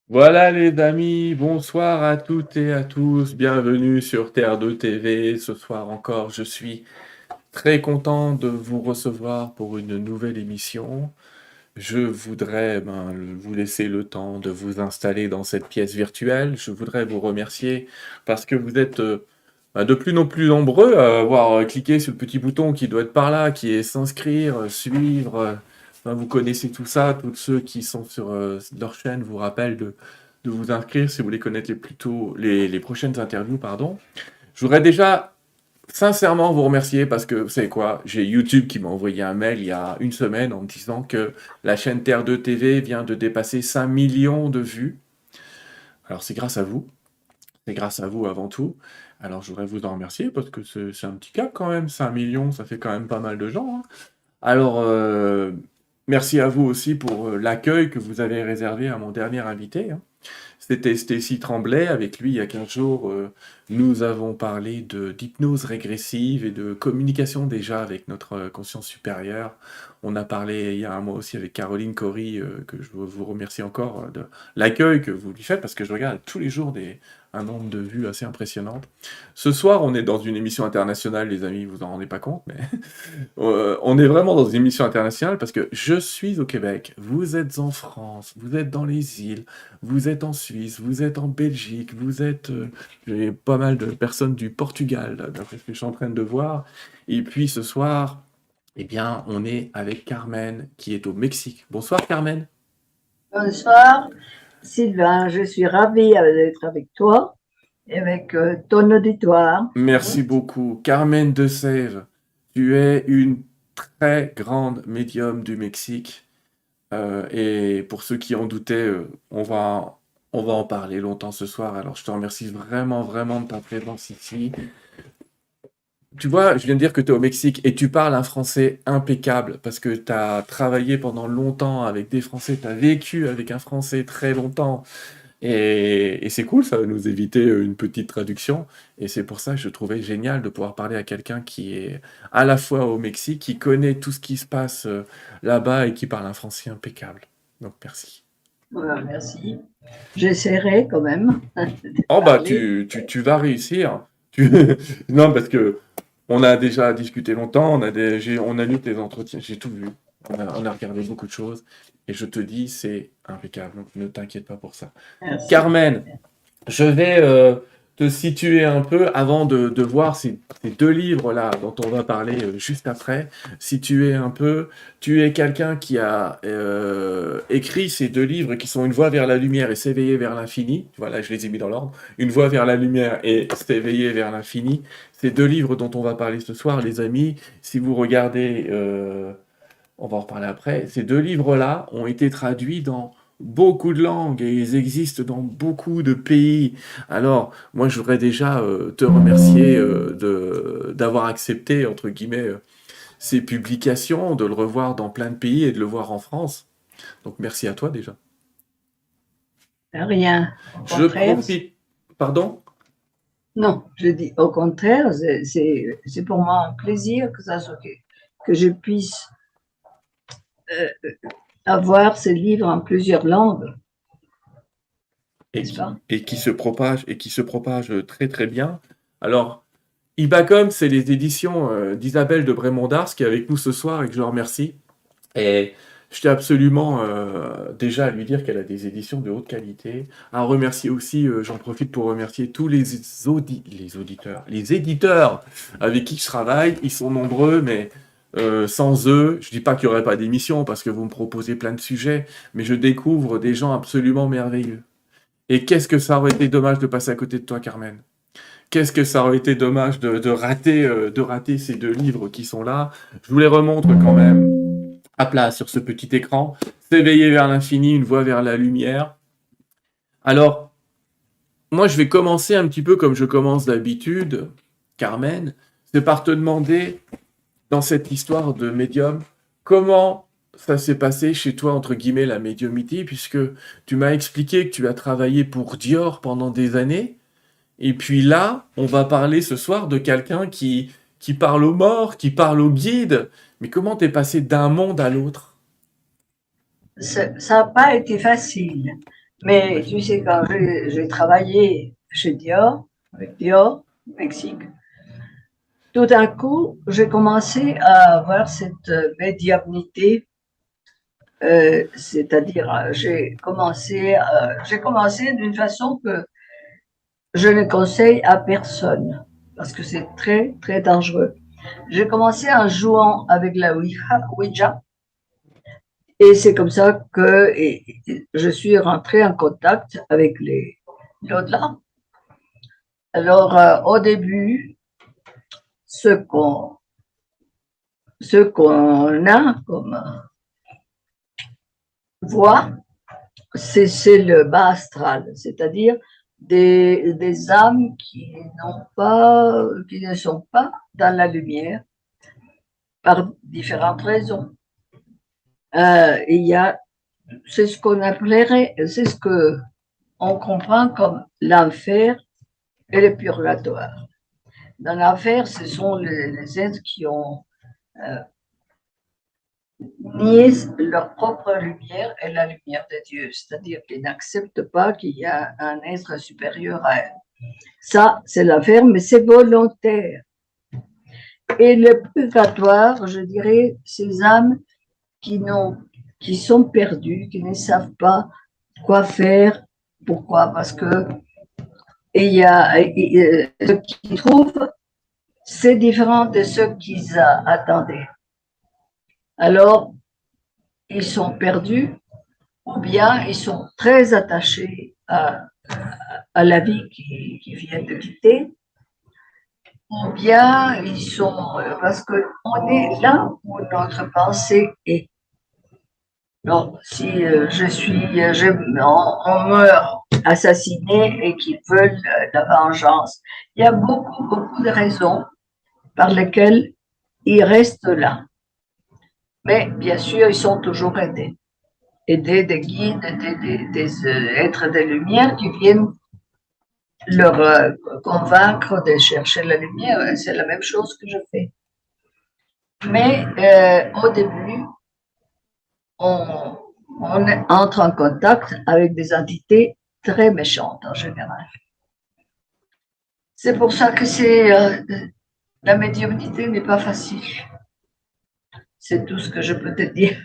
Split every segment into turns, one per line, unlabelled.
Voilà les amis, bonsoir à toutes et à tous, bienvenue sur Terre de TV. Ce soir encore, je suis très content de vous recevoir pour une nouvelle émission. Je voudrais vous laisser le temps de vous installer dans cette pièce virtuelle. Je voudrais vous remercier parce que vous êtes de plus en plus nombreux à avoir cliqué sur le petit bouton qui doit être par là, qui est s'inscrire, suivre. Enfin, vous connaissez tout ça. Tous ceux qui sont sur leur chaîne vous rappellent de vous inscrire si vous voulez connaître les prochaines interviews, pardon. Je voudrais déjà sincèrement vous remercier parce que, vous savez quoi, j'ai YouTube qui m'a envoyé un mail il y a une semaine en me disant que la chaîne Terre 2 TV vient de dépasser 5 millions de vues. Alors c'est grâce à vous avant tout. Alors je voudrais vous en remercier parce que c'est un petit cap quand même, 5 millions, ça fait quand même pas mal de gens, hein. Alors, merci à vous aussi pour l'accueil que vous avez réservé à mon dernier invité, hein. C'était Stécie Tremblay. Avec lui, il y a 15 jours, nous avons parlé d'hypnose régressive et de communication déjà avec notre conscience supérieure. On a parlé il y a un mois aussi avec Caroline Cory, que je veux vous remercier encore de l'accueil que vous lui faites, parce que je regarde tous les jours un nombre de vues assez impressionnant. Ce soir, on est dans une émission internationale, les amis, vous en rendez pas compte, mais on est vraiment dans une émission internationale parce que je suis au Québec, vous êtes en France, vous êtes dans les îles, vous êtes en Suisse, vous êtes en Belgique, j'ai pas mal de personnes du Portugal, là, d'après ce que je suis en train de voir. Et puis ce soir, eh bien, on est avec Carmen qui est au Mexique. Bonsoir Carmen.
Bonsoir, Sylvain. Je suis ravie d'être avec toi et avec ton auditoire.
Merci beaucoup. Carmen de Sèvres, tu es une très grande médium du Mexique. Et pour ceux qui en doutaient, on va en parler longtemps ce soir. Alors, je te remercie vraiment, vraiment de ta présence ici. Tu vois, je viens de dire que tu es au Mexique et tu parles un français impeccable parce que tu as travaillé pendant longtemps avec des Français, tu as vécu avec un Français très longtemps. Et c'est cool, ça va nous éviter une petite traduction. Et c'est pour ça que je trouvais génial de pouvoir parler à quelqu'un qui est à la fois au Mexique, qui connaît tout ce qui se passe là-bas et qui parle un français impeccable. Donc merci.
Voilà, merci. J'essaierai quand même de
Oh bah
parler.
tu vas réussir. Tu... Non, parce que on a déjà discuté longtemps, on a lu tes entretiens, j'ai tout vu. On a regardé beaucoup de choses. Et je te dis, c'est impeccable. Donc ne t'inquiète pas pour ça.
Merci.
Carmen, je vais te situer un peu avant de voir ces deux livres-là dont on va parler juste après. Situer un peu. Tu es quelqu'un qui a écrit ces deux livres qui sont Une voie vers la lumière et S'éveiller vers l'infini. Voilà, je les ai mis dans l'ordre. Une voie vers la lumière et S'éveiller vers l'infini. Ces deux livres dont on va parler ce soir, les amis, si vous regardez on va en reparler après. Ces deux livres-là ont été traduits dans beaucoup de langues et ils existent dans beaucoup de pays. Alors, moi, je voudrais déjà te remercier d'avoir accepté, entre guillemets, ces publications, de le revoir dans plein de pays et de le voir en France. Donc, merci à toi déjà.
Rien. Au
Je
contraire,
profite. Pardon?
non, je dis au contraire, c'est pour moi un plaisir que je puisse euh, avoir ce livre en plusieurs langues,
Et
n'est-ce pas?
qui se propage très très bien. Alors, Ibacom, c'est les éditions d'Isabelle de Brémond-Dars qui est avec nous ce soir et que je remercie. Et je tiens absolument déjà à lui dire qu'elle a des éditions de haute qualité. À remercier aussi, j'en profite pour remercier tous les éditeurs avec qui je travaille. Ils sont nombreux, mais sans eux, je dis pas qu'il n'y aurait pas d'émission parce que vous me proposez plein de sujets, mais je découvre des gens absolument merveilleux. Et qu'est-ce que ça aurait été dommage de passer à côté de toi, Carmen? Qu'est-ce que ça aurait été dommage de rater ces deux livres qui sont là. Je vous les remontre quand même à plat sur ce petit écran. S'éveiller vers l'infini, une voie vers la lumière. Alors, moi, je vais commencer un petit peu comme je commence d'habitude, Carmen, c'est par te demander, dans cette histoire de médium, comment ça s'est passé chez toi, entre guillemets, la médiumité, puisque tu m'as expliqué que tu as travaillé pour Dior pendant des années, et puis là, on va parler ce soir de quelqu'un qui parle aux morts, qui parle aux guides. Mais comment t'es passé d'un monde à l'autre?
Ça n'a pas été facile. Mais tu sais, quand j'ai travaillé chez Dior, avec Dior, au Mexique, tout d'un coup, j'ai commencé à avoir cette médiumnité, c'est-à-dire j'ai commencé d'une façon que je ne conseille à personne, parce que c'est très, très dangereux. J'ai commencé en jouant avec la Ouija, et c'est comme ça que je suis rentrée en contact avec l'au-delà. Alors, au début, ce qu'on a comme voix, c'est le bas astral, c'est-à-dire des âmes qui ne sont pas dans la lumière par différentes raisons. Il y a, c'est ce qu'on appellerait, c'est ce que on comprend comme l'enfer et le purgatoire. Dans l'enfer, ce sont les êtres qui ont nié leur propre lumière et la lumière de Dieu, c'est-à-dire qu'ils n'acceptent pas qu'il y a un être supérieur à eux. Ça, c'est l'enfer, mais c'est volontaire. Et le purgatoire, je dirais, ces âmes qui sont perdues, qui ne savent pas quoi faire, pourquoi, parce que il y a ce qu'ils trouvent, c'est différent de ce qu'ils attendaient. Alors, ils sont perdus, ou bien ils sont très attachés à la vie qu'ils viennent de quitter, ou bien ils sont, parce qu'on est là où notre pensée est. Donc, si on meurt assassiné et qu'ils veulent la vengeance, il y a beaucoup, beaucoup de raisons par lesquelles ils restent là. Mais bien sûr, ils sont toujours aidés. Aidés des guides, des êtres de lumière qui viennent leur convaincre de chercher la lumière. C'est la même chose que je fais. Mais au début, on entre en contact avec des entités très méchantes en général. C'est pour ça que la médiumnité n'est pas facile. C'est tout ce que je peux te dire.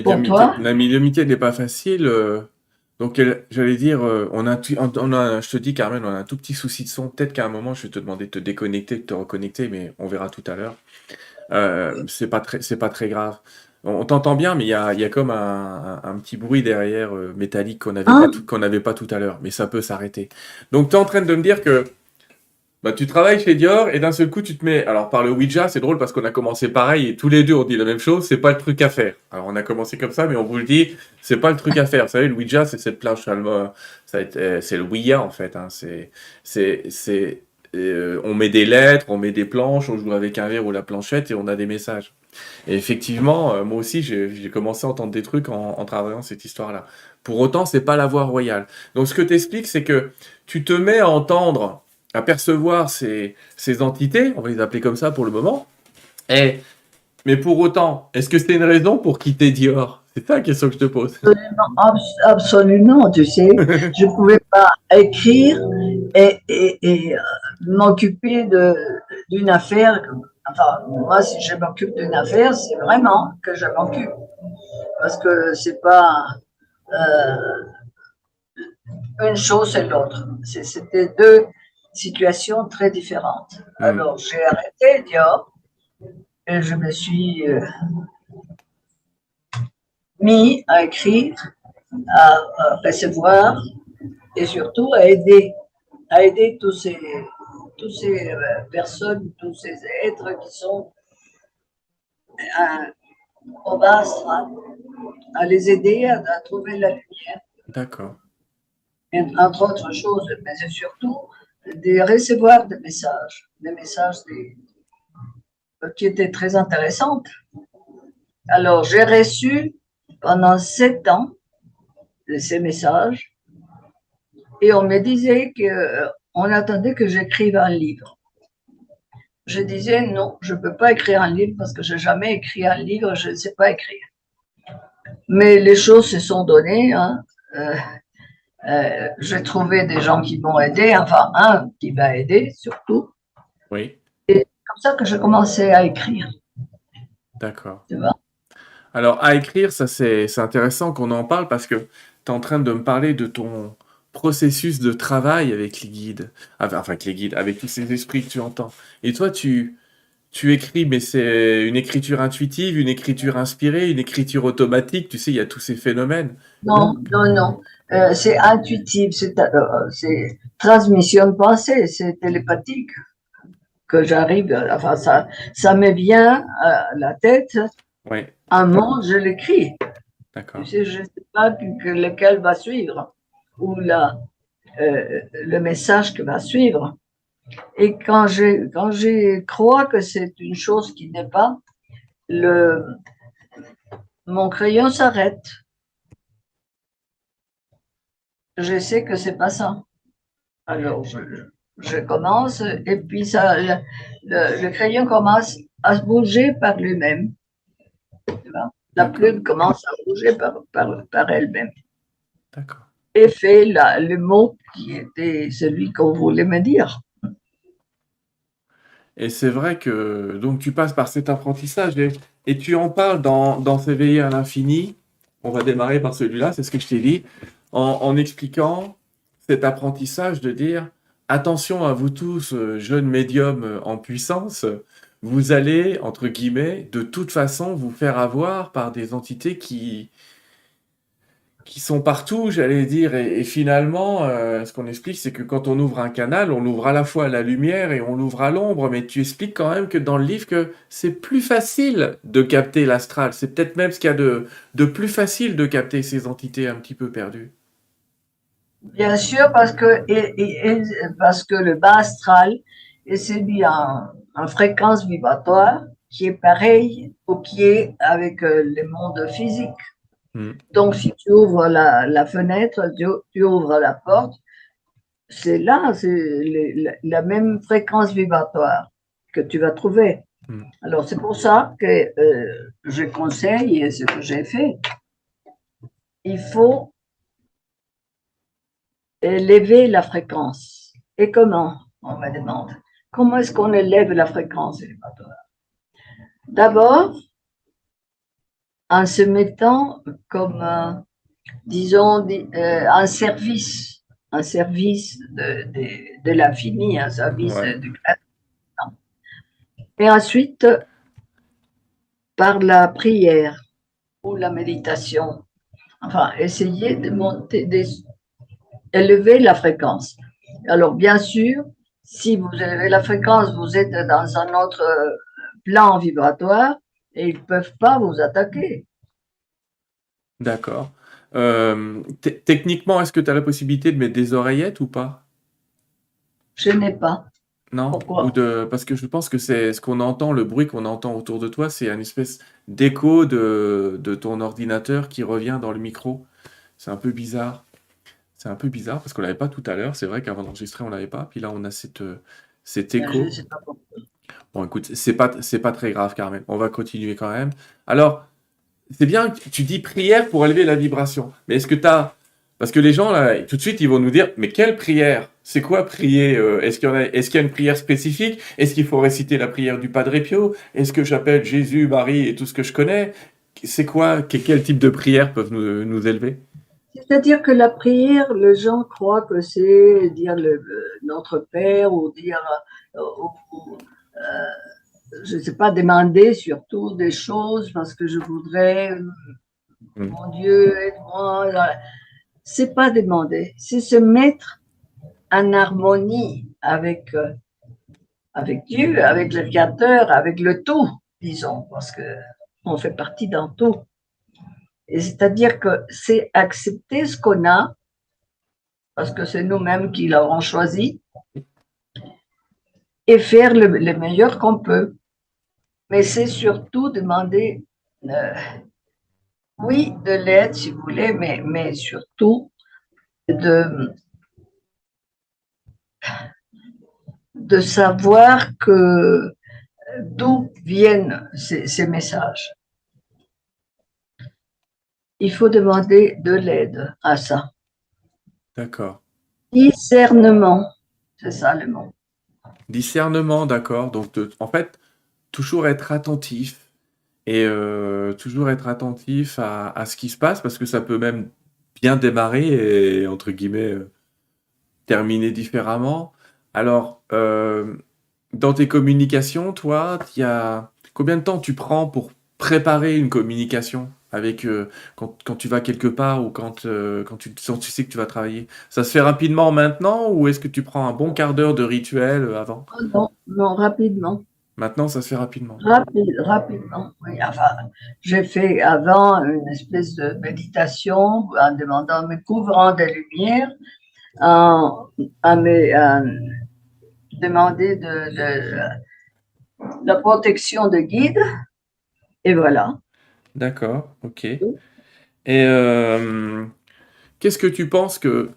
Pour toi?
La médiumnité n'est pas facile. Donc, j'allais dire, je te dis, Carmen, on a un tout petit souci de son. Peut-être qu'à un moment, je vais te demander de te déconnecter, de te reconnecter, mais on verra tout à l'heure. C'est pas très grave. On t'entend bien, mais il y a comme un petit bruit derrière métallique qu'on n'avait pas tout à l'heure, mais ça peut s'arrêter. Donc, tu es en train de me dire que bah, tu travailles chez Dior et d'un seul coup, tu te mets. Alors, par le Ouija, c'est drôle parce qu'on a commencé pareil et tous les deux, on dit la même chose, c'est pas le truc à faire. Alors, on a commencé comme ça, mais on vous le dit, c'est pas le truc à faire. Vous savez, le Ouija, c'est cette planche allemande, c'est le Ouija en fait. Hein, on met des lettres, on met des planches, on joue avec un verre ou la planchette et on a des messages. Et effectivement, moi aussi, j'ai commencé à entendre des trucs en travaillant cette histoire-là. Pour autant, c'est pas la voie royale. Donc, ce que t'expliques, c'est que tu te mets à entendre, à percevoir ces entités, on va les appeler comme ça pour le moment. Mais pour autant, est-ce que c'est une raison pour quitter Dior? C'est ça la question que je te pose.
Absolument, tu sais. Je ne pouvais pas écrire et m'occuper d'une affaire. Enfin, moi, si je m'occupe d'une affaire, c'est vraiment que je m'occupe. Parce que c'est pas une chose et l'autre. C'était deux situations très différentes. Alors, j'ai arrêté Dior et je me suis mis à écrire, à recevoir et surtout à aider tous ces personnes, tous ces êtres qui sont au bas astral, à les aider à trouver la lumière.
D'accord.
Et, entre autres choses, mais c'est surtout de recevoir des messages qui étaient très intéressantes. Alors, j'ai reçu pendant 7 ans ces messages et on me disait qu'on attendait que j'écrive un livre. Je disais non, je ne peux pas écrire un livre parce que je n'ai jamais écrit un livre, je ne sais pas écrire. Mais les choses se sont données. Hein. J'ai trouvé des gens qui m'ont aidé, enfin un qui m'a aidé surtout.
Oui,
Et c'est comme ça que j'ai commencé à écrire,
d'accord.
tu vois.
Alors, à écrire, ça c'est intéressant qu'on en parle parce que tu es en train de me parler de ton processus de travail avec les guides, enfin avec les guides, avec tous ces esprits que tu entends. Et toi, tu écris, mais c'est une écriture intuitive, une écriture inspirée, une écriture automatique, tu sais, il y a tous ces phénomènes.
Non, non, non. C'est intuitif, c'est transmission de pensée, c'est télépathique que j'arrive, enfin ça me vient à la tête,
Oui,
un mot, je l'écris. Tu
d'accord.
sais, je ne sais pas lequel va suivre ou le message que va suivre. Et quand je crois que c'est une chose qui n'est pas, le, mon crayon s'arrête. Je sais que c'est pas ça. Alors je commence et puis ça, le crayon commence à se bouger par lui-même. Tu vois. La
D'accord,
plume commence à bouger par elle-même.
d'accord.
Et fait le mot qui était celui qu'on voulait me dire.
Et c'est vrai que donc tu passes par cet apprentissage et tu en parles dans S'éveiller à l'infini. On va démarrer par celui-là, c'est ce que je t'ai dit, en expliquant cet apprentissage de dire attention à vous tous, jeunes médiums en puissance, vous allez, entre guillemets, de toute façon vous faire avoir par des entités qui sont partout, j'allais dire. Et finalement, ce qu'on explique, c'est que quand on ouvre un canal, on l'ouvre à la fois à la lumière et on l'ouvre à l'ombre. Mais tu expliques quand même que dans le livre, que c'est plus facile de capter l'astral. C'est peut-être même ce qu'il y a de plus facile de capter ces entités un petit peu perdues.
Bien sûr, parce que le bas astral est celui en fréquence vibratoire qui est pareil au qui est avec le monde physique.
Hmm.
Donc, si tu ouvres la fenêtre, tu ouvres la porte, c'est là, c'est la même fréquence vibratoire que tu vas trouver.
Hmm.
Alors, c'est pour ça que je conseille, et ce que j'ai fait, il faut élever la fréquence. Et comment, on me demande? Comment est-ce qu'on élève la fréquence vibratoire? D'abord, en se mettant comme, disons, un service de l'infini, un service
Ouais.
du créateur. Et ensuite, par la prière ou la méditation, enfin, essayer de monter, d'élever la fréquence. Alors, bien sûr, si vous élevez la fréquence, vous êtes dans un autre plan vibratoire et ils ne peuvent pas vous attaquer.
D'accord. Techniquement, est-ce que tu as la possibilité de mettre des oreillettes ou pas?
Je n'ai pas.
Non? Ou
Pourquoi?
de parce que je pense que c'est ce qu'on entend, le bruit qu'on entend autour de toi, c'est une espèce d'écho de ton ordinateur qui revient dans le micro. C'est un peu bizarre. C'est un peu bizarre parce qu'on l'avait pas tout à l'heure. C'est vrai qu'avant d'enregistrer, on l'avait pas. Puis là, on a cet
Je ne
écho.
sais pas pourquoi.
Bon, écoute, c'est pas très grave, Carmen. On va continuer quand même. Alors, c'est bien que tu dis prière pour élever la vibration. Mais est-ce que tu as... Parce que les gens, là, tout de suite, ils vont nous dire, mais quelle prière? C'est quoi prier? Est-ce qu'il y a une prière spécifique? Est-ce qu'il faut réciter la prière du Padre Pio? Est-ce que j'appelle Jésus, Marie et tout ce que je connais? C'est quoi? Quel type de prières peuvent nous élever?
C'est-à-dire que la prière, les gens croient que c'est dire Notre Père ou dire, ou, je ne sais pas, demander surtout des choses parce que je voudrais,
Hmm.
mon Dieu, aide-moi. C'est pas demander, c'est se mettre en harmonie avec Dieu, avec le Créateur, avec le tout, disons, parce que on fait partie d'un tout. Et c'est-à-dire que c'est accepter ce qu'on a, parce que c'est nous-mêmes qui l'avons choisi, et faire le meilleur qu'on peut. Mais c'est surtout demander, euh, oui, de l'aide si vous voulez, mais surtout de, de savoir que d'où viennent ces messages. Il faut demander de l'aide à ça.
d'accord.
Discernement, c'est ça le mot.
Discernement, d'accord. Donc, en fait, toujours être attentif et toujours être attentif à ce qui se passe parce que ça peut même bien démarrer et, entre guillemets, terminer différemment. Alors, dans tes communications, toi, il y a combien de temps tu prends pour préparer une communication avec quand tu vas quelque part ou quand tu sais que tu vas travailler? Ça se fait rapidement maintenant ou est-ce que tu prends un bon quart d'heure de rituel avant?
Oh non, non, rapidement.
Maintenant, ça se fait rapidement.
Rapidement, oui. Enfin, j'ai fait avant une espèce de méditation en demandant, me couvrant des lumières, en, en demander la protection de guide, et voilà.
D'accord, ok. Et qu'est-ce que tu penses que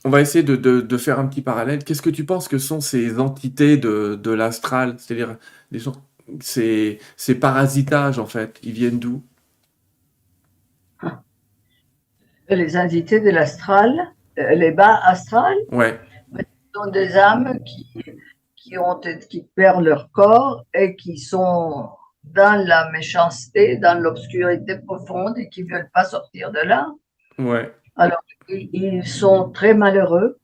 on va essayer de faire un petit parallèle. Qu'est-ce que tu penses que sont ces entités de l'astral? C'est-à-dire, les gens, ces parasitages, en fait, ils viennent d'où?
Les entités de l'astral, les bas astrales,
Ouais,
sont des âmes qui perdent leur corps et qui sont dans la méchanceté, dans l'obscurité profonde et qui ne veulent pas sortir de là.
ouais.
Alors, ils sont très malheureux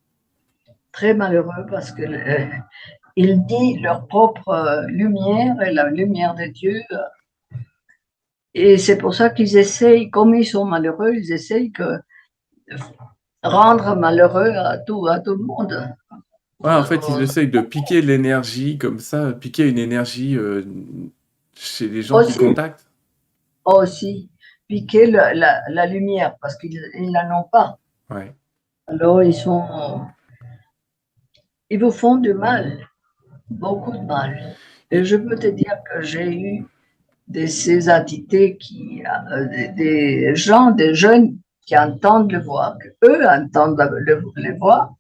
parce que ils nient leur propre lumière et la lumière de Dieu. Et c'est pour ça qu'ils essayent, comme ils sont malheureux, ils essayent de rendre malheureux à tout le monde.
Ouais, en fait, ils essayent de piquer l'énergie comme ça, piquer une énergie chez les gens qu'ils
Aussi,
contactent.
aussi piquer la lumière parce qu'ils n'en ont pas.
Ouais.
Alors, ils vous font du mal, beaucoup de mal. Et
Et,
je peux te dire que j'ai eu ces entités des gens, des jeunes qui entendent le voix, que eux entendent les voix,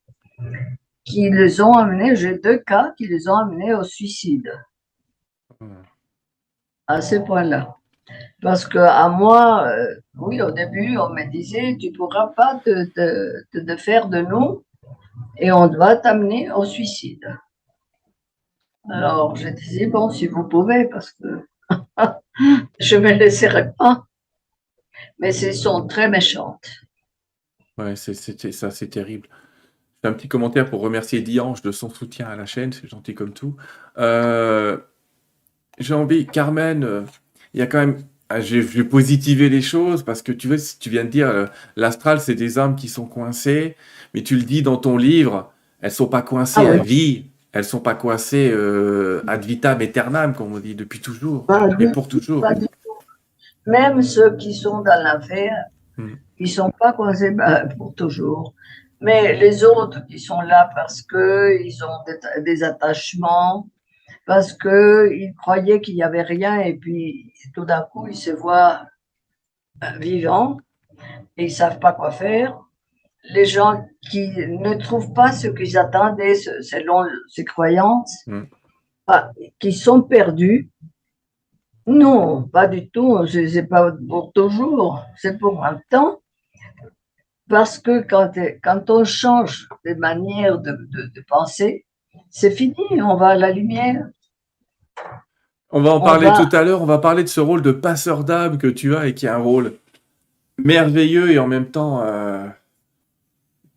qui les ont amenés, j'ai deux cas qui les ont amenés au suicide, à ce point-là. Parce que à moi, oui, au début, on me disait, tu ne pourras pas te faire de nous et on va t'amener au suicide. Alors, je disais, bon, si vous pouvez, parce que je ne me laisserai pas. Mais ils sont très méchantes.
ouais, ça, c'est terrible. Je fais un petit commentaire pour remercier Dianche de son soutien à la chaîne, c'est gentil comme tout. Euh, J'ai envie, Carmen, il y a quand même. Je vais positiver les choses parce que tu vois, si tu viens de dire, l'astral, c'est des âmes qui sont coincées, mais tu le dis dans ton livre, elles sont pas
Ah
coincées à
oui,
vie, elles sont pas coincées ad vitam aeternam, comme on dit, depuis toujours
pas
et
du
pour
tout,
toujours.
pas du tout. Même ceux qui sont dans l'affaire,
Hmm.
ils ne sont pas coincés pour toujours. Mais les autres qui sont là parce qu'ils ont des attachements, parce qu'ils croyaient qu'il n'y avait rien et puis tout d'un coup ils se voient vivants et ils ne savent pas quoi faire. Les gens qui ne trouvent pas ce qu'ils attendaient selon ses croyances,
Hmm.
qui sont perdus. Non, pas du tout. C'est pas pour toujours. C'est pour un temps. Parce que quand on change de manière de penser, c'est fini. On va à la lumière.
On va en
On
parler tout
va.
à l'heure, on va parler de ce rôle de passeur d'âme que tu as et qui est un rôle merveilleux et en même temps,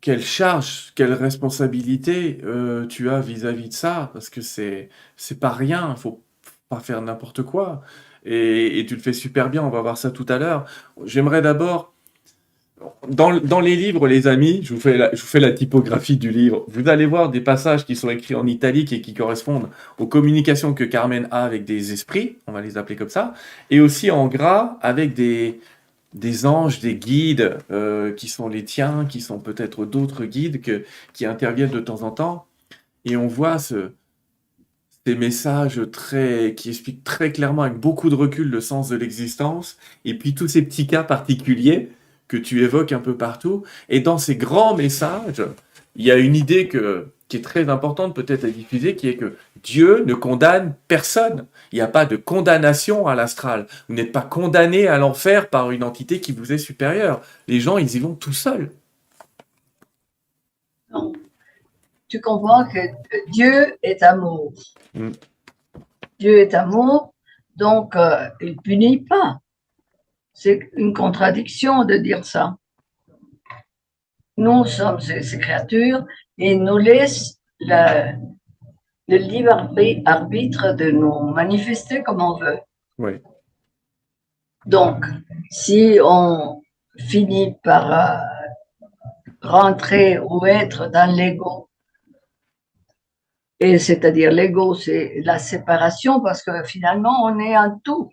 quelle charge, quelle responsabilité tu as vis-à-vis de ça, parce que c'est pas rien, il faut pas faire n'importe quoi. Et tu le fais super bien, on va voir ça tout à l'heure. J'aimerais d'abord, dans les livres, les amis, je vous fais la typographie du livre. Vous allez voir des passages qui sont écrits en italique et qui correspondent aux communications que Carmen a avec des esprits, on va les appeler comme ça, et aussi en gras avec des anges, des guides qui sont les tiens, qui sont peut-être d'autres guides qui interviennent de temps en temps. Et on voit ces messages qui expliquent très clairement, avec beaucoup de recul, le sens de l'existence. Et puis tous ces petits cas particuliers que tu évoques un peu partout. Et dans ces grands messages, il y a une idée qui est très importante peut-être à diffuser, qui est que Dieu ne condamne personne. Il n'y a pas de condamnation à l'astral. Vous n'êtes pas condamné à l'enfer par une entité qui vous est supérieure. Les gens, ils y vont tout seuls.
tu comprends que Dieu est amour.
Mm.
Dieu est amour, donc il punit pas. C'est une contradiction de dire ça. Nous sommes ces créatures et il nous laisse le libre arbitre de nous manifester comme on veut.
Oui.
Donc, si on finit par rentrer ou être dans l'ego, et c'est-à-dire l'ego, c'est la séparation parce que finalement, on est un tout.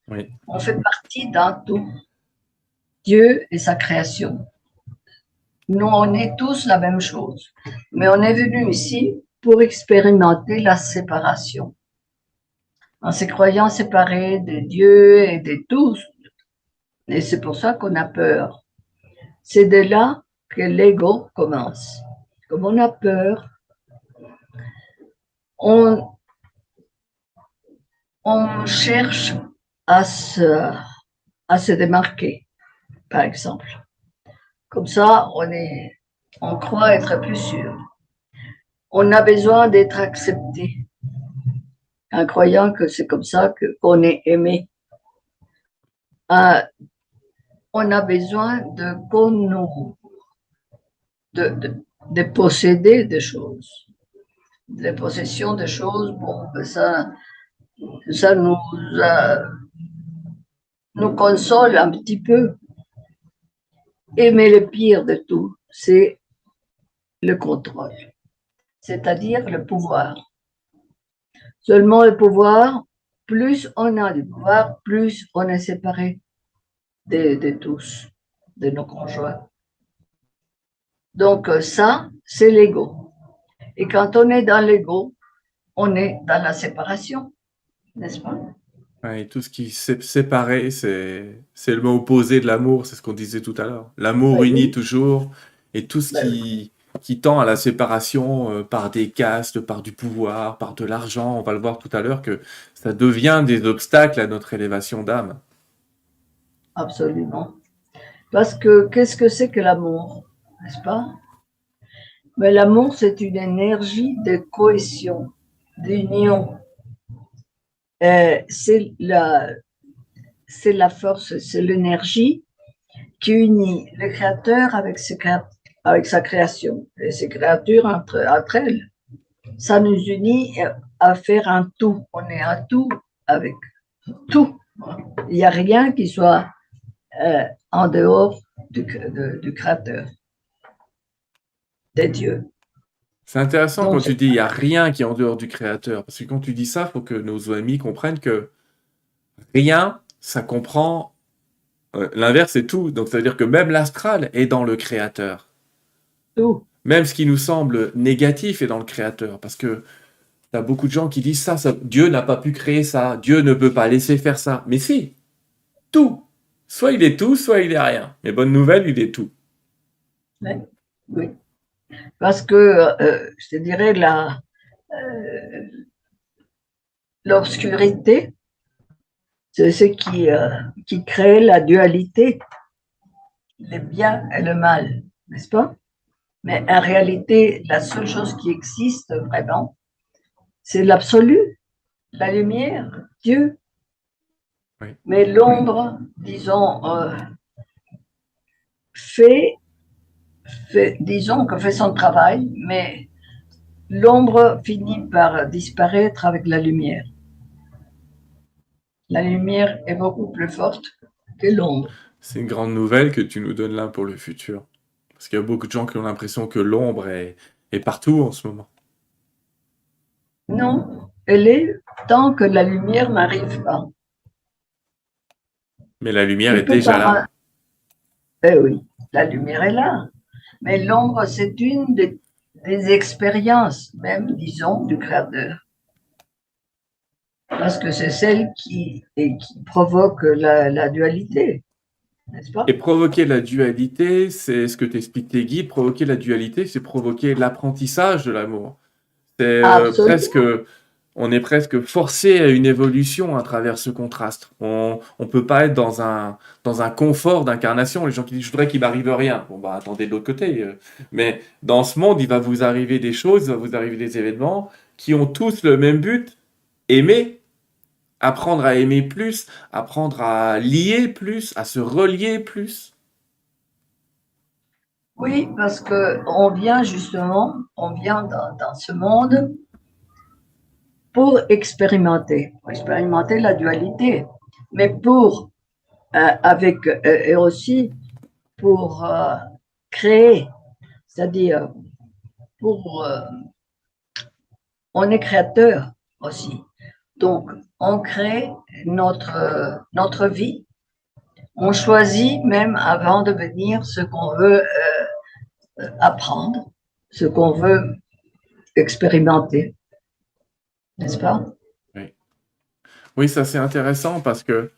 Oui.
On fait partie d'un tout. Dieu et sa création. Nous, on est tous la même chose. Mais on est venu ici pour expérimenter la séparation. En se croyant séparés de Dieu et de tous. Et c'est pour ça qu'on a peur. C'est de là que l'ego commence. Comme on a peur, on cherche à se démarquer, par exemple. Comme ça, on croit être plus sûr. On a besoin d'être accepté, en croyant que c'est comme ça qu'on est aimé. On a besoin de posséder des choses, de possession de choses, bon, ça nous console un petit peu. Mais le pire de tout, c'est le contrôle, c'est-à-dire le pouvoir. Seulement le pouvoir, plus on a du pouvoir, plus on est séparé de tous, de nos conjoints. Donc ça, c'est l'ego. Et quand on est dans l'ego, on est dans la séparation, n'est-ce pas?
Ouais, et tout ce qui s'est séparé, c'est le mot opposé de l'amour, c'est ce qu'on disait tout à l'heure. L'amour
Oui,
unit
oui.
toujours, et tout ce
Ben oui,
qui tend à la séparation par des castes, par du pouvoir, par de l'argent, on va le voir tout à l'heure, que ça devient des obstacles à notre élévation d'âme.
absolument. Parce que qu'est-ce que c'est que l'amour, n'est-ce pas? Mais l'amour, c'est une énergie de cohésion, d'union. C'est la force, c'est l'énergie qui unit le créateur avec sa création et ses créatures entre elles. Ça nous unit à faire un tout. On est un tout avec tout. Il n'y a rien qui soit en dehors du créateur, des dieux.
C'est intéressant quand
Donc,
tu dis il n'y a rien qui est en dehors du créateur, parce que quand tu dis ça, il faut que nos amis comprennent que rien, ça comprend l'inverse, c'est tout. Donc ça veut dire que même l'astral est dans le créateur.
tout.
Même ce qui nous semble négatif est dans le créateur, parce que t'as beaucoup de gens qui disent ça, Dieu n'a pas pu créer ça, Dieu ne peut pas laisser faire ça. Mais si, tout. Soit il est tout, soit il est rien. Mais bonne nouvelle, il est tout.
Oui, oui. Parce que, je te dirais, l'obscurité, c'est ce qui crée la dualité, le bien et le mal, n'est-ce pas? Mais en réalité, la seule chose qui existe vraiment, c'est l'absolu, la lumière, Dieu.
Oui.
Mais l'ombre, disons, disons que fait son travail, mais l'ombre finit par disparaître avec la lumière. La lumière est beaucoup plus forte que l'ombre.
C'est une grande nouvelle que tu nous donnes là pour le futur. Parce qu'il y a beaucoup de gens qui ont l'impression que l'ombre est partout en ce moment.
Non, elle est tant que la lumière n'arrive pas.
Mais la lumière
Tu
est
peux
déjà
pas.
là.
Eh oui, la lumière est là. Mais l'ombre, c'est une des expériences, même, disons, du créateur. Parce que c'est celle qui provoque la dualité, n'est-ce
Et
pas?
provoquer la dualité, c'est ce que t'expliquent tes guides. Provoquer la dualité, c'est provoquer l'apprentissage de l'amour. C'est presque
Absolument.
on est presque forcé à une évolution à travers ce contraste. On peut pas être dans un confort d'incarnation. Les gens qui disent je voudrais qu'il m'arrive rien. Bon bah attendez de l'autre côté. Mais dans ce monde, il va vous arriver des choses, il va vous arriver des événements qui ont tous le même but, aimer, apprendre à aimer plus, apprendre à lier plus, à se relier plus.
Oui, parce que on vient justement, on vient dans ce monde pour expérimenter la dualité, mais pour et aussi pour créer, c'est-à-dire pour on est créateur aussi. Donc on crée notre vie, on choisit même avant de venir ce qu'on veut apprendre, ce qu'on veut expérimenter, n'est-ce pas?
Oui. Oui, ça c'est intéressant parce que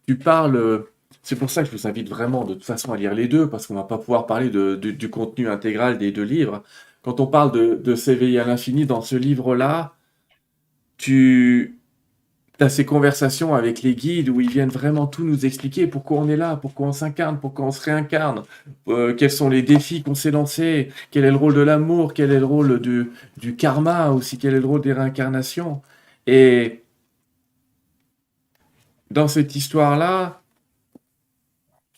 tu parles. C'est pour ça que je vous invite vraiment de toute façon à lire les deux, parce qu'on va pas pouvoir parler du contenu intégral des deux livres. Quand on parle de s'éveiller à l'infini dans ce livre-là, tu as ces conversations avec les guides où ils viennent vraiment tout nous expliquer pourquoi on est là, pourquoi on s'incarne, pourquoi on se réincarne, quels sont les défis qu'on s'est lancés, quel est le rôle de l'amour, quel est le rôle du karma aussi, quel est le rôle des réincarnations. Et dans cette histoire-là,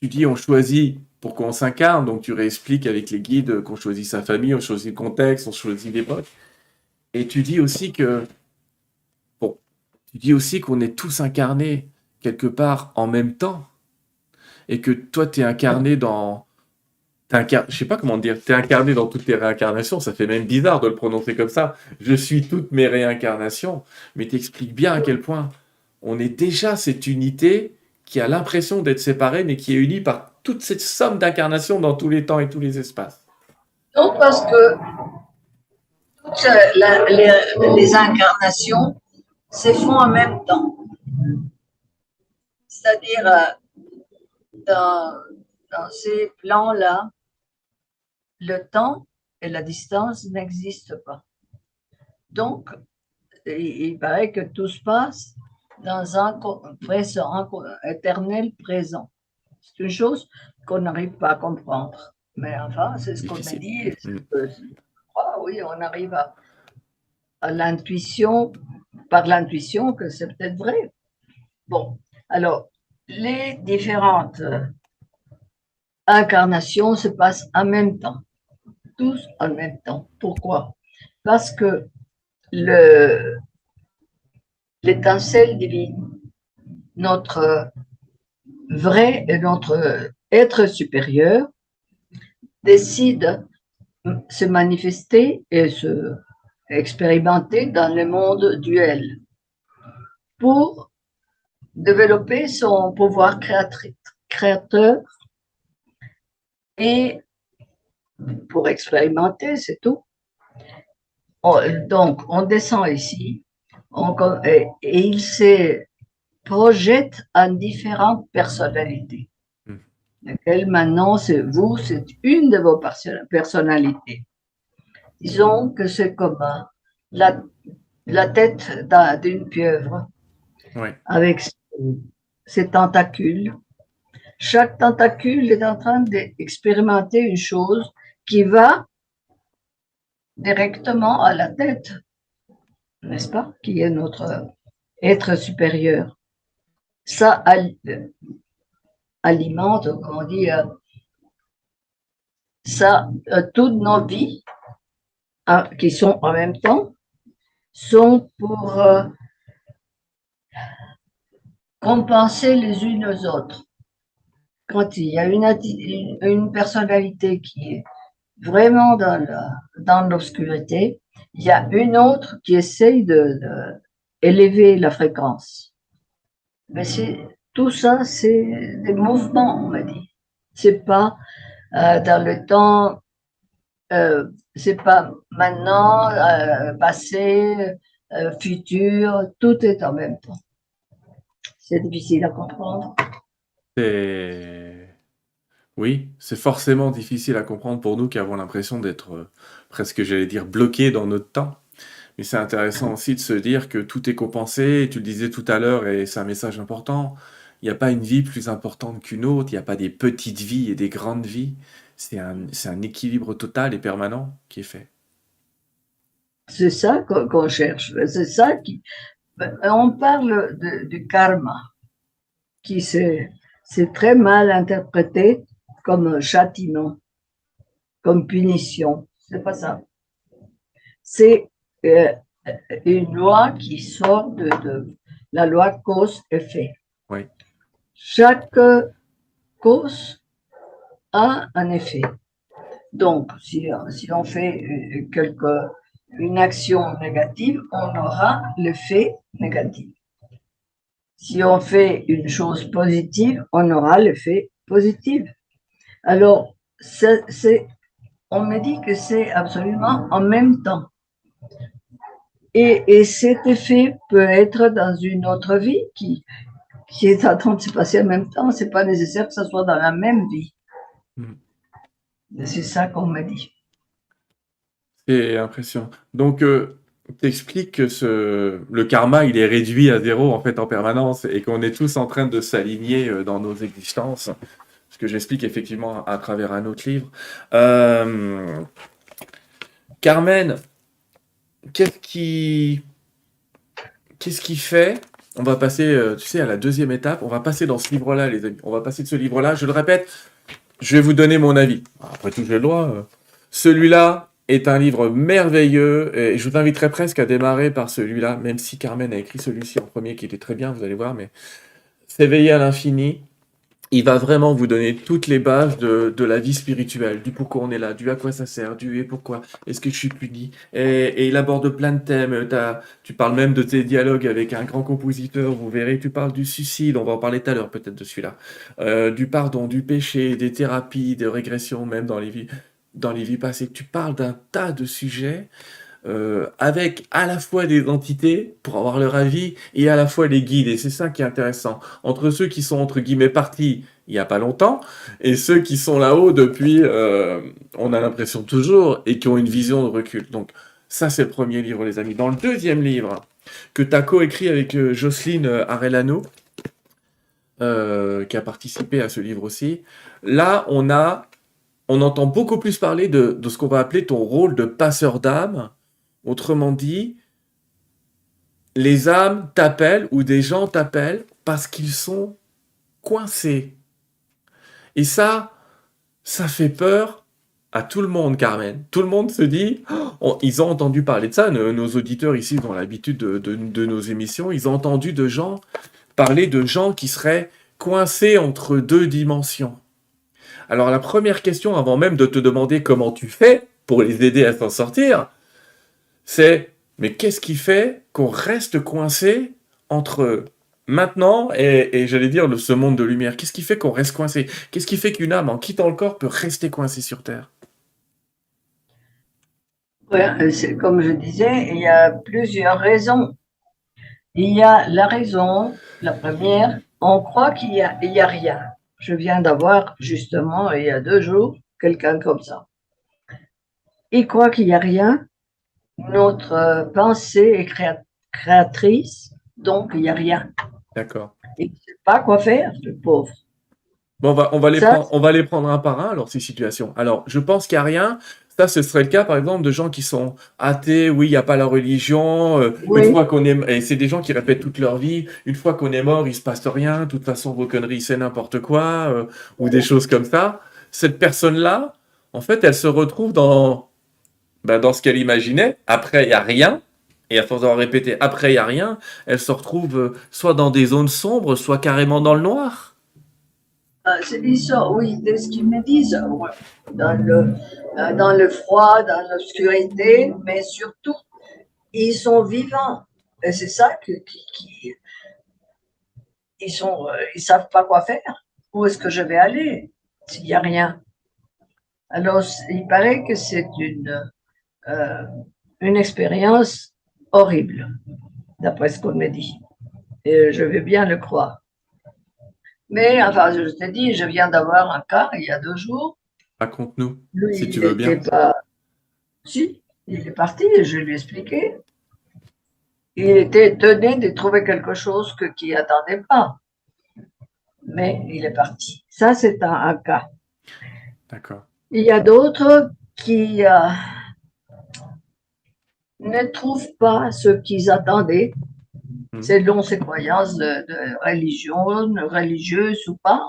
tu dis on choisit pourquoi on s'incarne, donc tu réexpliques avec les guides qu'on choisit sa famille, on choisit le contexte, on choisit l'époque. Et tu dis aussi que, bon, tu dis aussi qu'on est tous incarnés quelque part en même temps, et que toi tu es incarné dans, je sais pas comment dire, tu es incarné dans toutes tes réincarnations, ça fait même bizarre de le prononcer comme ça. Je suis toutes mes réincarnations, mais tu expliques bien à quel point on est déjà cette unité qui a l'impression d'être séparée, mais qui est unie par toute cette somme d'incarnations dans tous les temps et tous les espaces.
Donc parce que toutes les incarnations se font en même temps, c'est-à-dire dans, dans ces plans-là, le temps et la distance n'existent pas. Donc, il paraît que tout se passe dans un présent, un éternel présent. C'est une chose qu'on n'arrive pas à comprendre. Mais enfin, c'est ce qu'on m'a
Difficile.
dit.
Mm.
Oui, on arrive à l'intuition, par l'intuition, que c'est peut-être vrai. Bon, alors, les différentes incarnations se passent en même temps, tous en même temps. Pourquoi? Parce que l'étincelle divine, notre vrai et notre être supérieur, décide de se manifester et se expérimenter dans le monde duel pour développer son pouvoir créateur et pour expérimenter, c'est tout. Donc, on descend ici et il se projette en différentes personnalités. Laquelle maintenant, c'est vous, c'est une de vos personnalités. Disons que c'est comme la tête d'une pieuvre
Ouais.
avec ses tentacules. Chaque tentacule est en train d'expérimenter une chose qui va directement à la tête, n'est-ce pas, qui est notre être supérieur. Ça alimente, comment on dit, ça, toutes nos vies, qui sont en même temps, sont pour compenser les unes aux autres. Quand il y a une personnalité qui est vraiment dans l'obscurité, il y a une autre qui essaye d'élever la fréquence. Mais tout ça, c'est des mouvements, on m'a dit. C'est pas dans le temps, c'est pas maintenant, passé, futur, tout est en même temps. C'est difficile à comprendre.
Oui, c'est forcément difficile à comprendre pour nous qui avons l'impression d'être presque, j'allais dire, bloqués dans notre temps. Mais c'est intéressant aussi de se dire que tout est compensé, et tu le disais tout à l'heure, et c'est un message important. Il n'y a pas une vie plus importante qu'une autre, il n'y a pas des petites vies et des grandes vies. C'est un équilibre total et permanent qui est fait.
C'est ça qu'on cherche. C'est ça qui. On parle du karma, qui c'est très mal interprété comme châtiment, comme punition. C'est pas ça. C'est euh, une loi qui sort de la loi cause-effet.
Oui,
Chaque cause a un effet. Donc, si on fait une action négative, on aura l'effet négatif. Si on fait une chose positive, on aura l'effet positif. Alors, on me dit que c'est absolument en même temps. Et cet effet peut être dans une autre vie qui est en train de se passer en même temps. C'est pas nécessaire que ça soit dans la même vie.
mm.
C'est ça qu'on me dit.
C'est impressionnant. Donc, t'expliques que le karma, il est réduit à zéro en fait en permanence et qu'on est tous en train de s'aligner dans nos existences. Ce que j'explique effectivement à travers un autre livre. Euh, Carmen, qu'est-ce qui, qu'est-ce qui fait? On va passer, tu sais, à la deuxième étape. On va passer dans ce livre-là, les amis. On va passer de ce livre-là. Je le répète, je vais vous donner mon avis. Après tout, j'ai le droit. Celui-là est un livre merveilleux et je vous inviterai presque à démarrer par celui-là, même si Carmen a écrit celui-ci en premier qui était très bien, vous allez voir, mais S'éveiller à l'infini, il va vraiment vous donner toutes les bases de la vie spirituelle, du pourquoi on est là, du à quoi ça sert, du et pourquoi, est-ce que je suis puni, et il aborde plein de thèmes, tu parles même de tes dialogues avec un grand compositeur, vous verrez, tu parles du suicide, on va en parler tout à l'heure peut-être de celui-là, du pardon, du péché, des thérapies, des régressions même dans les vies passées, tu parles d'un tas de sujets avec à la fois des entités pour avoir leur avis et à la fois les guides. Et c'est ça qui est intéressant. Entre ceux qui sont entre guillemets partis il n'y a pas longtemps et ceux qui sont là-haut depuis, on a l'impression toujours, et qui ont une vision de recul. Donc ça c'est le premier livre les amis. Dans le deuxième livre que tu as coécrit avec Jocelyne Arellano, qui a participé à ce livre aussi, là on entend beaucoup plus parler de ce qu'on va appeler ton rôle de passeur d'âme. Autrement dit, les âmes t'appellent ou des gens t'appellent parce qu'ils sont coincés. Et ça fait peur à tout le monde, Carmen. Tout le monde se dit, ils ont entendu parler de ça, nos auditeurs ici ont l'habitude de nos émissions, ils ont entendu parler de gens qui seraient coincés entre deux dimensions. Alors la première question, avant même de te demander comment tu fais pour les aider à s'en sortir, c'est, mais qu'est-ce qui fait qu'on reste coincé entre maintenant et j'allais dire ce monde de lumière? Qu'est-ce qui fait qu'on reste coincé? Qu'est-ce qui fait qu'une âme, en quittant le corps, peut rester coincée sur Terre?
Ouais, comme je disais, il y a plusieurs raisons. Il y a la raison, la première, on croit qu'il y a rien. Je viens d'avoir justement, il y a 2 jours, quelqu'un comme ça. Il croit qu'il n'y a rien. Notre pensée est créatrice, donc il n'y a rien.
D'accord.
Il ne sait pas quoi faire, le pauvre.
Bon,
Ça,
on va les prendre un par un, alors, ces situations. Alors, je pense qu'il n'y a rien. Ça, ce serait le cas, par exemple, de gens qui sont athées, oui, il n'y a pas la religion, une
oui,
fois qu'on est, et c'est des gens qui répètent toute leur vie, une fois qu'on est mort, il se passe rien, de toute façon, vos conneries, c'est n'importe quoi, ou des choses comme ça. Cette personne-là, en fait, elle se retrouve dans ce qu'elle imaginait. Après, il n'y a rien. Et à force d'avoir répété, après, il n'y a rien, elle se retrouve soit dans des zones sombres, soit carrément dans le noir.
c'est ça, oui, c'est ce qu'ils me disent. Ouais. Dans le froid, dans l'obscurité, mais surtout, ils sont vivants. Et c'est ça ils savent pas quoi faire. Où est-ce que je vais aller s'il n'y a rien? Alors, il paraît que c'est euh, une expérience horrible, d'après ce qu'on me dit. Et je vais bien le croire. Mais enfin, je te dis, je viens d'avoir un cas il y a 2 jours.
Raconte-nous,
Lui,
si tu
il
veux
n'était
bien.
pas. Si, il est parti et je lui ai expliqué. il était étonné de trouver quelque chose qu'il n'attendait pas. Mais il est parti. Ça, c'est un cas.
D'accord.
Il y a d'autres qui ne trouvent pas ce qu'ils attendaient, selon ses croyances de religion, religieuse ou pas,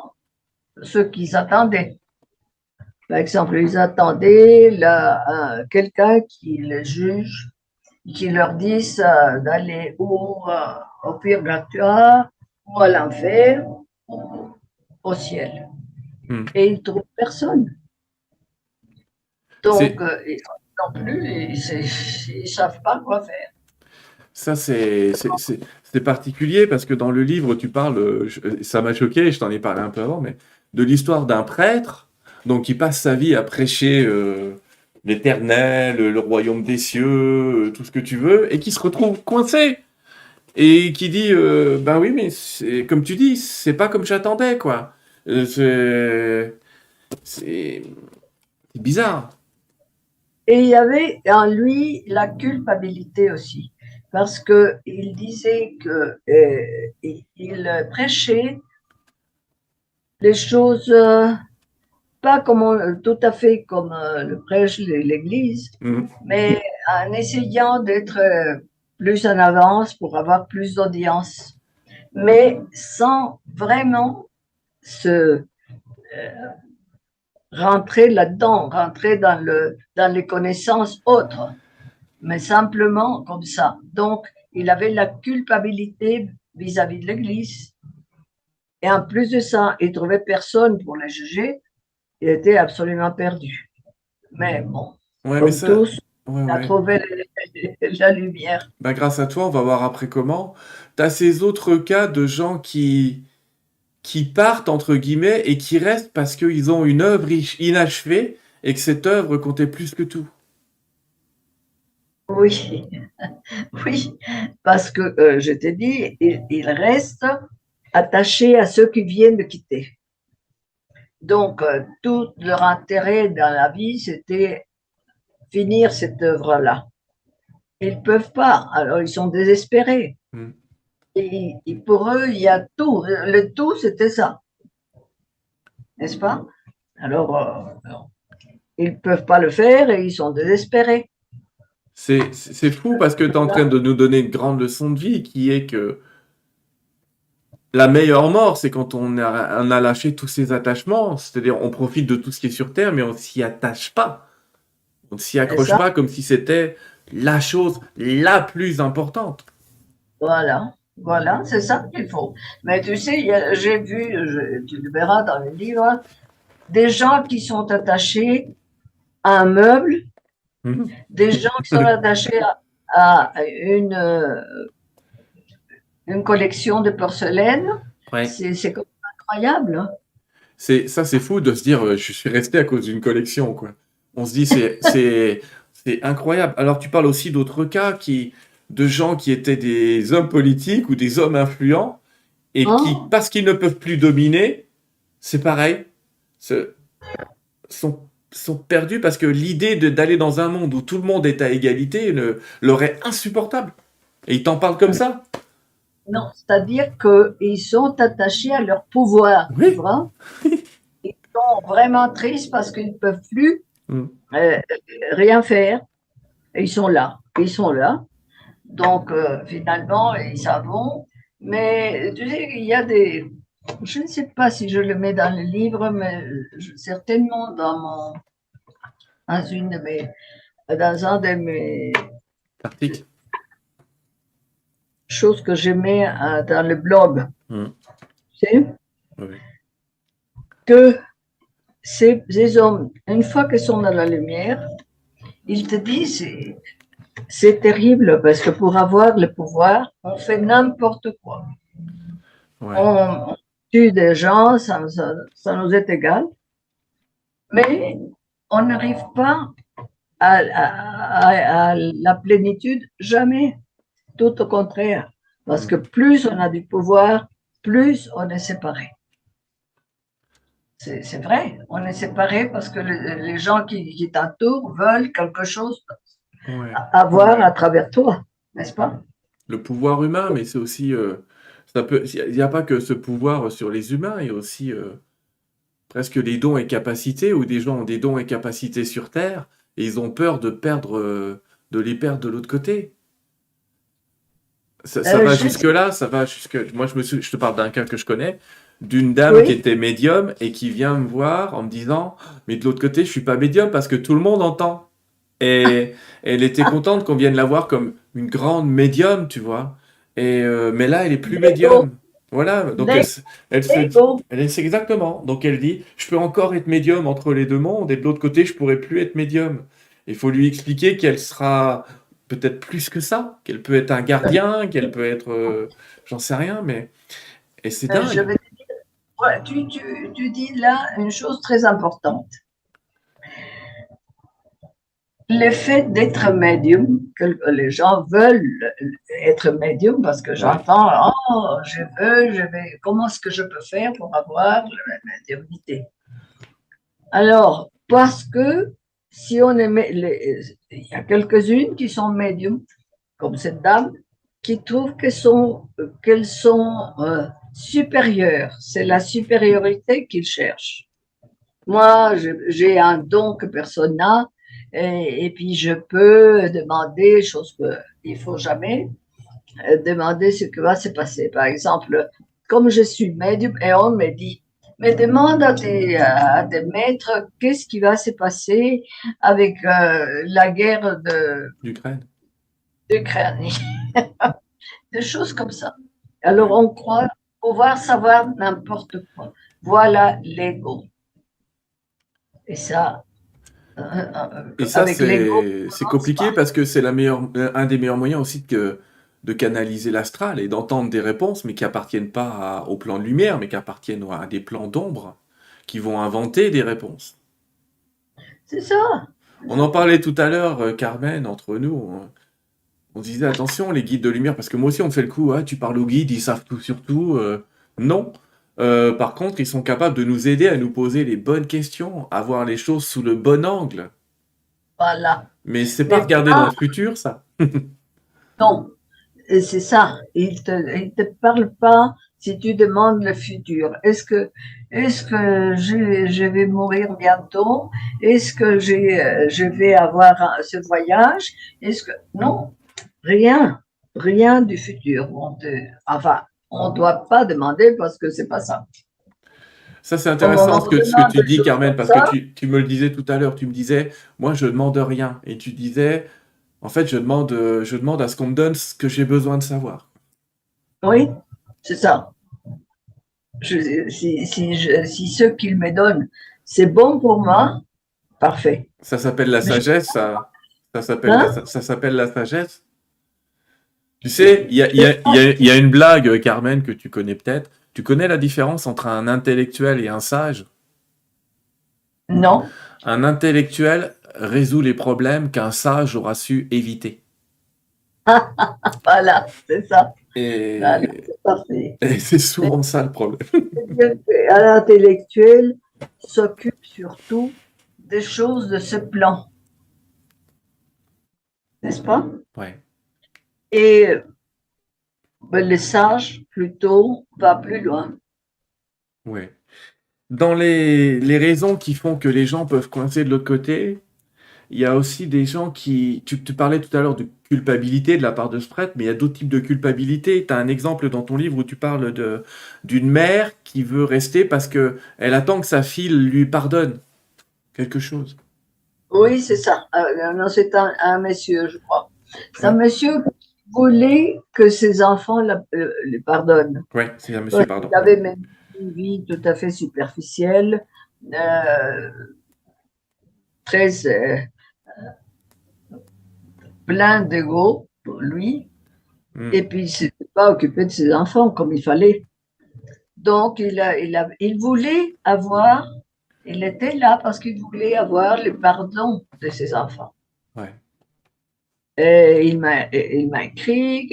ce qu'ils attendaient. Par exemple, ils attendaient quelqu'un qui les juge, qui leur dise d'aller au purgatoire, ou à l'enfer, ou au ciel.
Mm.
Et ils ne trouvent personne. Donc,
C'est,
non plus, ils ne savent pas quoi faire.
ça, c'est particulier parce que dans le livre, tu parles, ça m'a choqué, je t'en ai parlé un peu avant, mais de l'histoire d'un prêtre, donc qui passe sa vie à prêcher l'éternel, le royaume des cieux, tout ce que tu veux, et qui se retrouve coincé. Et qui dit, ben oui, mais comme tu dis, c'est pas comme j'attendais, quoi. C'est c'est bizarre.
Et il y avait en lui la culpabilité aussi, parce qu'il disait qu'il prêchait les choses pas comme, tout à fait comme le prêche l'Église,
Mm.
mais en essayant d'être plus en avance pour avoir plus d'audience, mais sans vraiment se rentrer là-dedans, rentrer dans les connaissances autres, mais simplement comme ça. Donc, il avait la culpabilité vis-à-vis de l'Église. Et en plus de ça, il trouvait personne pour les juger. Il était absolument perdu. Mais bon,
Ouais, mais
comme
ça,
tous,
ouais,
il a
ouais.
trouvé la lumière.
Bah, grâce à toi, on va voir après comment. T'as ces autres cas de gens qui partent, entre guillemets, et qui restent parce qu'ils ont une œuvre inachevée et que cette œuvre comptait plus que tout.
Oui, oui, parce que je t'ai dit, il reste attaché à ceux qui viennent de quitter. Donc, tout leur intérêt dans la vie, c'était finir cette œuvre-là. Ils ne peuvent pas, alors ils sont désespérés.
Mm.
Et pour eux, il y a tout. Le tout, c'était ça, n'est-ce pas? Alors, ils ne peuvent pas le faire et ils sont désespérés.
C'est fou parce que tu es en train de nous donner une grande leçon de vie qui est que la meilleure mort, c'est quand on a lâché tous ses attachements. C'est-à-dire, on profite de tout ce qui est sur Terre, mais on s'y attache pas. On ne s'y
C'est
accroche
ça,
pas comme si c'était la chose la plus importante.
voilà. Voilà, c'est ça qu'il faut. Mais tu sais, j'ai vu, tu le verras dans le livre, des gens qui sont attachés à un meuble,
Mhm.
des gens qui sont attachés à une collection de porcelaine.
Ouais.
C'est comme incroyable, hein.
C'est fou de se dire, je suis resté à cause d'une collection, quoi. On se dit, c'est incroyable. Alors, tu parles aussi d'autres cas de gens qui étaient des hommes politiques ou des hommes influents et qui,
Hein.
parce qu'ils ne peuvent plus dominer, c'est pareil, se- sont perdus parce que l'idée d'aller dans un monde où tout le monde est à égalité leur est insupportable. Et ils t'en parlent comme ça.
Non, c'est-à-dire qu'ils sont attachés à leur pouvoir, tu
Oui.
vois. Ils sont vraiment tristes parce qu'ils ne peuvent plus
Mm.
euh, rien faire. Et ils sont là. Ils sont là. Donc, finalement, ils s'en vont. Mais tu sais, il y a des. Je ne sais pas si je le mets dans le livre, mais certainement dans un de mes
Article.
choses que je mets dans le blog.
Mm.
Tu sais,
Oui.
que ces hommes, une fois qu'ils sont dans la lumière, ils te disent c'est terrible parce que pour avoir le pouvoir, on fait n'importe quoi.
Ouais.
On tue des gens, ça nous est égal, mais on n'arrive pas à la plénitude, jamais. Tout au contraire. Parce que
Mm.
plus on a du pouvoir, plus on est séparé. C'est vrai, on est séparé parce que les gens qui t'entourent veulent quelque chose
Ouais.
avoir à travers toi, n'est-ce pas?
Le pouvoir humain, mais c'est aussi, ça peut, il n'y a pas que ce pouvoir sur les humains, il y a aussi presque les dons et capacités, où des gens ont des dons et capacités sur Terre, et ils ont peur de perdre, de les perdre de l'autre côté. Ça va
Je sais,
jusque-là, ça va jusque. Moi, je te parle d'un cas que je connais, d'une dame qui
oui,
était médium et qui vient me voir en me disant, mais de l'autre côté, je suis pas médium parce que tout le monde entend. Et elle était contente qu'on vienne la voir comme une grande médium, tu vois. Mais là, elle est plus
l'ego,
médium. Voilà, donc elle se dit,
l'ego.
c'est exactement. Donc elle dit, je peux encore être médium entre les deux mondes, et de l'autre côté, je pourrais plus être médium. Il faut lui expliquer qu'elle sera peut-être plus que ça, qu'elle peut être un gardien, qu'elle peut être, j'en sais rien, mais et c'est
Je
dingue.
vais te dire, ouais, tu dis là une chose très importante. Le fait d'être médium, que les gens veulent être médium parce que
Ouais.
j'entends, oh, je vais, comment est-ce que je peux faire pour avoir la médiumnité? Alors, parce que si on est, il y a quelques-unes qui sont médiums, comme cette dame, qui trouvent qu'elles sont supérieures. C'est la supériorité qu'ils cherchent. Moi, j'ai un don que personne n'a, et puis je peux demander, chose qu'il ne faut jamais, demander ce qui va se passer. Par exemple, comme je suis médium, et on me dit, mais demande à tes maîtres qu'est-ce qui va se passer avec la guerre
L'Ukraine.
d'Ukraine, des choses comme ça. Alors on croit pouvoir savoir n'importe quoi. Voilà l'ego. Et ça,
Et ça,
avec l'ego,
c'est
on n'avance
compliqué
pas.
parce que c'est un des meilleurs moyens aussi de canaliser l'astral et d'entendre des réponses, mais qui appartiennent pas au plan de lumière, mais qui appartiennent à des plans d'ombre, qui vont inventer des réponses.
C'est ça.
On en parlait tout à l'heure, Carmen, entre nous. On disait attention, les guides de lumière, parce que moi aussi on me fait le coup, ah, tu parles aux guides, ils savent tout sur tout. Non. Par contre, ils sont capables de nous aider à nous poser les bonnes questions, à voir les choses sous le bon angle.
Voilà.
Mais c'est pas
Mais
regarder dans
pas,
le futur, ça.
non. Et c'est ça. Il te parle pas si tu demandes le futur. Est-ce que je vais mourir bientôt? Est-ce que je vais avoir ce voyage? Est-ce que, non. Rien. Rien du futur. Enfin, on doit pas demander parce que c'est pas ça.
Ça, c'est
Au moment
intéressant
où on
ce que
demande
tu
des
dis,
choses
Carmen,
comme
parce que
ça,
tu me le disais tout à l'heure. Tu me disais, moi, je demande rien. Et tu disais, en fait, je demande à ce qu'on me donne ce que j'ai besoin de savoir.
oui, c'est ça. Si ce qu'il me donne, c'est bon pour moi, parfait.
Ça s'appelle la
Mais je,
sagesse,
hein,
ça s'appelle la sagesse. Tu sais,
c'est ça.
il y a une blague, Carmen, que tu connais peut-être. Tu connais la différence entre un intellectuel et un sage?
Non,
Un intellectuel résout les problèmes qu'un sage aura su éviter.
voilà, c'est ça. Voilà,
Et,
c'est parfait.
et c'est souvent ça le problème.
L'intellectuel s'occupe surtout des choses de ce plan, n'est-ce pas?
Ouais,
Et ben, le sage, plutôt, va plus loin.
ouais. Dans les raisons qui font que les gens peuvent coincer de l'autre côté, il y a aussi des gens qui... Tu parlais tout à l'heure de culpabilité de la part de ce prêtre, mais il y a d'autres types de culpabilité. Tu as un exemple dans ton livre où tu parles d'une mère qui veut rester parce que elle attend que sa fille lui pardonne quelque chose.
Oui, c'est ça. Non, c'est un monsieur, je crois. C'est un
Ouais,
monsieur qui voulait que ses enfants le pardonnent.
ouais, c'est un monsieur,
Parce
pardon.
qu'il
Ouais.
avait même une vie tout à fait superficielle, euh, très plein d'ego pour lui.
Hmm.
Et puis, il ne s'était pas occupé de ses enfants comme il fallait. Donc, il voulait avoir, il était là parce qu'il voulait avoir le pardon de ses enfants.
Ouais.
Et il m'a écrit,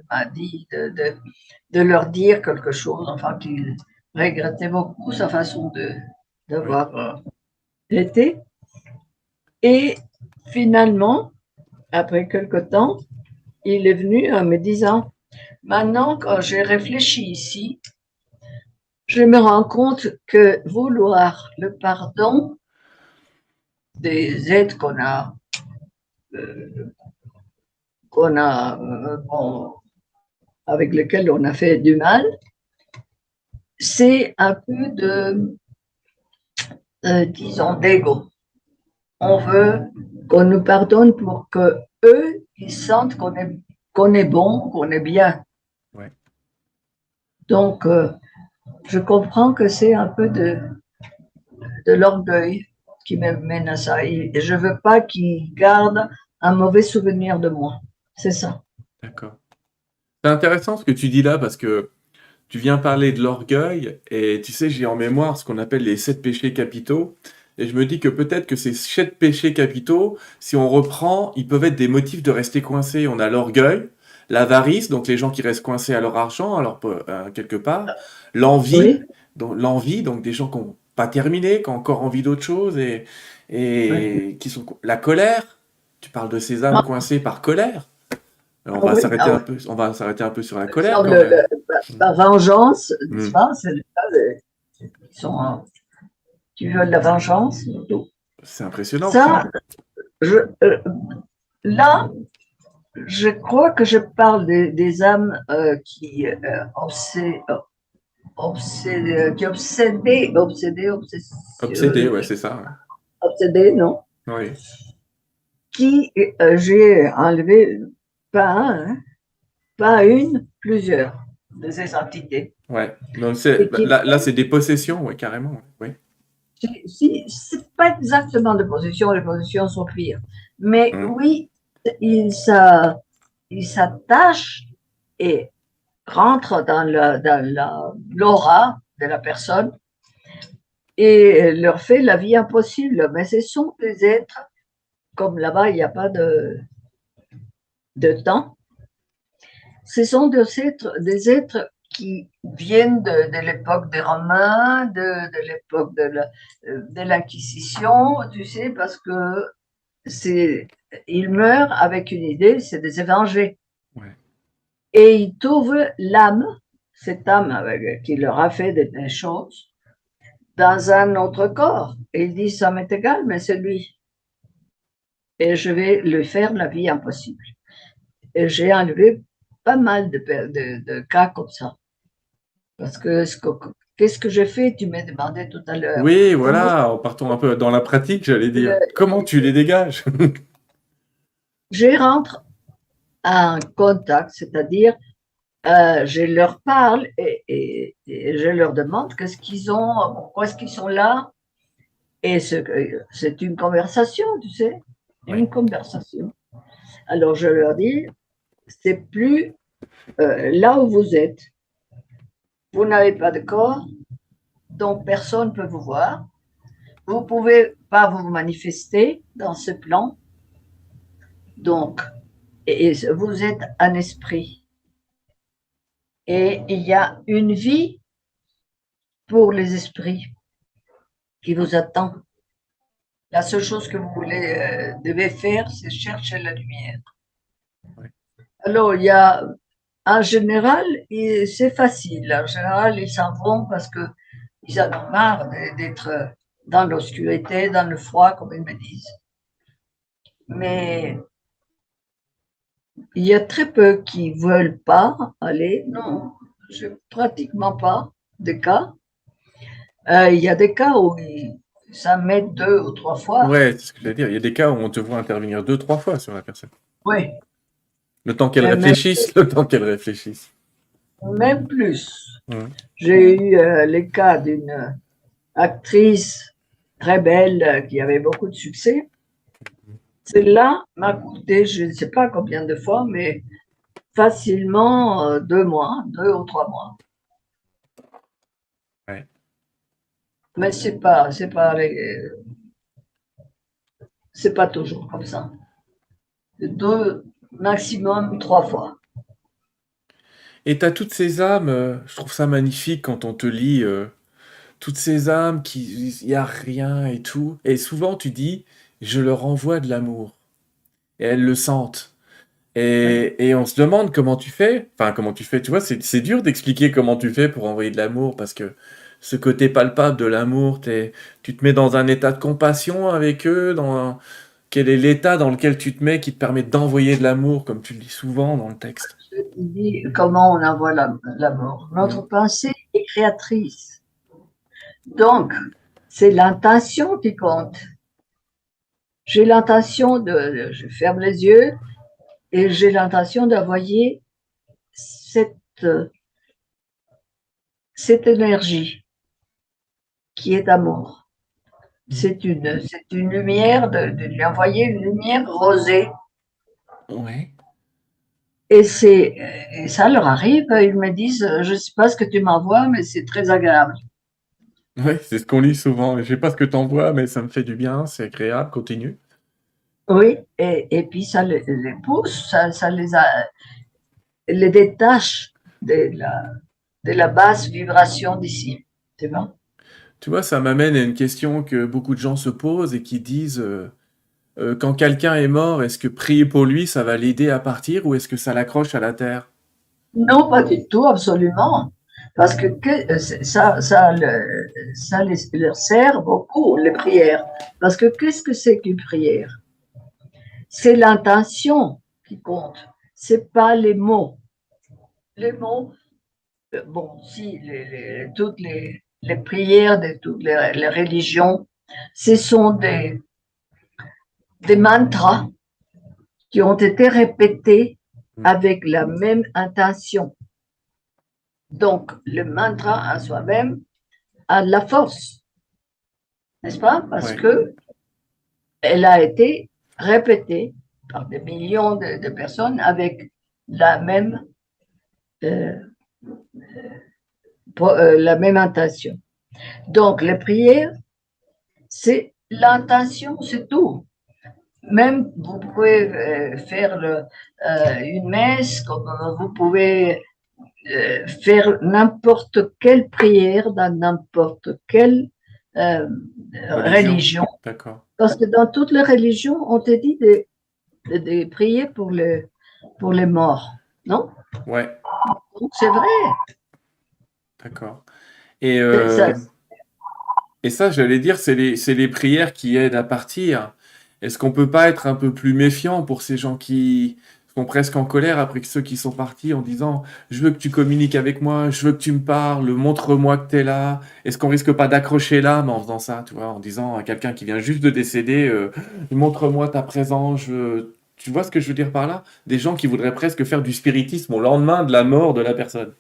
m'a dit de leur dire quelque chose, enfin qu'il regrettait beaucoup sa façon
Oui.
d'avoir été. Et finalement, après quelque temps, il est venu en me disant, maintenant, quand j'ai réfléchi ici, je me rends compte que vouloir le pardon des êtres euh, bon, avec lesquels on a fait du mal, c'est un peu disons, d'ego. On veut qu'on nous pardonne pour que eux, ils sentent qu'on est bon, qu'on est bien.
Ouais.
Donc, je comprends que c'est un peu de l'orgueil qui me mène à ça. Et je veux pas qu'ils gardent un mauvais souvenir de moi. C'est ça.
D'accord. C'est intéressant ce que tu dis là parce que tu viens parler de l'orgueil et tu sais, j'ai en mémoire ce qu'on appelle les 7 péchés capitaux. Et je me dis que peut-être que ces 7 péchés capitaux, si on reprend, ils peuvent être des motifs de rester coincés. On a l'orgueil, l'avarice, donc les gens qui restent coincés à leur argent, alors quelque part,
Oui,
l'envie, donc des gens qui n'ont pas terminé, qui ont encore envie d'autre chose,
oui.
et qui sont la colère. Tu parles de ces âmes
Ah,
coincées par colère.
ah oui, ah oui.
On va s'arrêter un peu sur la
Par
colère
exemple,
quand même.
la vengeance, n'est-ce
Hmm.
pas? C'est le cas qui sont, qui veulent la vengeance. Tout.
C'est impressionnant.
Ça, je, euh, là, je crois que je parle des âmes qui
Obsédé, ouais, c'est ça.
obsédés, non?
Ouais. Oui.
Qui j'ai enlevé pas un, hein, pas une, plusieurs de ces entités.
Ouais. Donc
Et qui,
là, c'est des possessions, ouais, carrément. Ouais.
si, c'est pas exactement de position, les positions sont pires. Mais
Oui.
oui, il s'a- il s'attache et rentre dans l'aura de la personne et leur fait la vie impossible. Mais ce sont des êtres, comme là-bas, il n'y a pas de temps, ce sont des êtres qui viennent de l'époque des Romains, de l'époque de l'Inquisition, tu sais, parce que ils meurent avec une idée, c'est des évangés.
Ouais.
Et ils trouvent l'âme, cette âme qui leur a fait des choses, dans un autre corps. Et ils disent, ça m'est égal, mais c'est lui. Et je vais lui faire la vie impossible. Et j'ai enlevé pas mal de cas comme ça. Parce que qu'est-ce que j'ai fait? Tu m'as demandé tout à l'heure.
Oui,
Comment
voilà, en partant un peu dans la pratique, j'allais dire.
je,
Comment tu les dégages?
je rentre en contact, c'est-à-dire je leur parle et je leur demande qu'est-ce qu'ils ont, pourquoi est-ce qu'ils sont là. Et c'est une conversation, tu sais,
Ouais.
une conversation. Alors je leur dis, c'est plus là où vous êtes. Vous n'avez pas de corps, donc personne ne peut vous voir. Vous ne pouvez pas vous manifester dans ce plan. Donc, et vous êtes un esprit. Et il y a une vie pour les esprits qui vous attend. La seule chose que vous devez faire, c'est chercher la lumière.
Ouais.
Alors, il y a, en général, c'est facile. En général, ils s'en vont parce qu'ils en ont marre d'être dans l'obscurité, dans le froid, comme ils me disent. Mais il y a très peu qui veulent pas aller. Non, pratiquement pas de cas. Il y a des cas où ça met 2 ou 3 fois.
Ouais, c'est ce que j'allais dire. Il y a des cas où on te voit intervenir 2, 3 fois sur la personne.
Oui,
Le temps qu'elle
mais même,
réfléchisse, le temps qu'elle réfléchisse.
même plus.
Ouais.
J'ai eu les cas d'une actrice très belle qui avait beaucoup de succès. Celle-là m'a coûté, je ne sais pas combien de fois, mais facilement 2 mois, 2 ou 3 mois.
Ouais.
Mais c'est pas toujours comme ça. 2, maximum 3 fois.
Et t'as toutes ces âmes, je trouve ça magnifique quand on te lit toutes ces âmes qui, il y a rien et tout. Et souvent tu dis, je leur envoie de l'amour. Et elles le sentent.
oui.
Et on se demande comment tu fais. Enfin, comment tu fais, tu vois, c'est dur d'expliquer comment tu fais pour envoyer de l'amour parce que ce côté palpable de l'amour, tu te mets dans un état de compassion avec eux, quel est l'état dans lequel tu te mets qui te permet d'envoyer de l'amour, comme tu le dis souvent dans le texte.
Je te dis comment on envoie l'amour. Notre
Mm.
pensée est créatrice. Donc, c'est l'intention qui compte. J'ai l'intention je ferme les yeux et j'ai l'intention d'envoyer cette, cette énergie qui est amour. C'est une lumière, de lui envoyer une lumière rosée.
Ouais.
Et ça leur arrive, ils me disent, je ne sais pas ce que tu m'envoies, mais c'est très agréable.
Ouais, c'est ce qu'on lit souvent. Je sais pas ce que t'envoies, mais ça me fait du bien, c'est agréable, continue.
Oui, et puis ça les pousse, ça les détache de la basse vibration d'ici. Tu vois?
Tu vois, ça m'amène à une question que beaucoup de gens se posent et qui disent quand quelqu'un est mort, est-ce que prier pour lui, ça va l'aider à partir ou est-ce que ça l'accroche à la terre?
Non, pas du tout, absolument. Parce que ça leur sert beaucoup, les prières. Parce que qu'est-ce que c'est qu'une prière? C'est l'intention qui compte. C'est pas les mots. Les mots, bon, si toutes les prières de toutes les religions, ce sont des mantras qui ont été répétés
Mm.
avec la même intention. Donc, le mantra à soi-même a de la force, n'est-ce pas? Parce
Ouais.
que elle a été répétée par des millions de personnes avec la même, euh, la même intention. Donc, les prières, c'est l'intention, c'est tout. Même vous pouvez faire une messe, comme vous pouvez faire n'importe quelle prière dans n'importe quelle euh,
Religion?
religion.
D'accord.
Parce que dans toutes les religions, on te dit de prier pour les morts. Non?
Ouais,
Donc c'est vrai.
d'accord. Et,
Ça,
euh, et ça, j'allais dire, c'est les prières qui aident à partir. Est-ce qu'on peut pas être un peu plus méfiant pour ces gens qui sont presque en colère après que ceux qui sont partis en disant je veux que tu communiques avec moi, je veux que tu me parles, montre-moi que t'es là. Est-ce qu'on risque pas d'accrocher l'âme en faisant ça, tu vois, en disant à quelqu'un qui vient juste de décéder montre-moi ta présence, tu vois ce que je veux dire par là? Des gens qui voudraient presque faire du spiritisme au lendemain de la mort de la personne.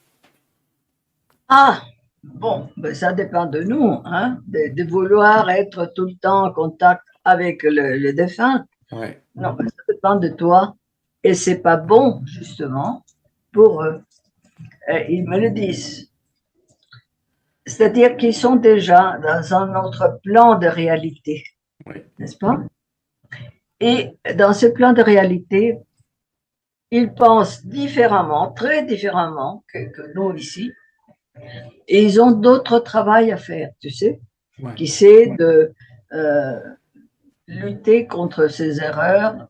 ah, bon, ben ça dépend de nous, hein, de vouloir être tout le temps en contact avec le défunt.
Ouais.
Non, ben, ça dépend de toi. Et c'est pas bon, justement, pour eux. Ils me le disent. C'est-à-dire qu'ils sont déjà dans un autre plan de réalité,
Ouais.
n'est-ce pas? Et dans ce plan de réalité, ils pensent différemment, très différemment que nous ici, et ils ont d'autres travail à faire, tu sais,
Ouais.
qui c'est de euh, lutter contre ces erreurs,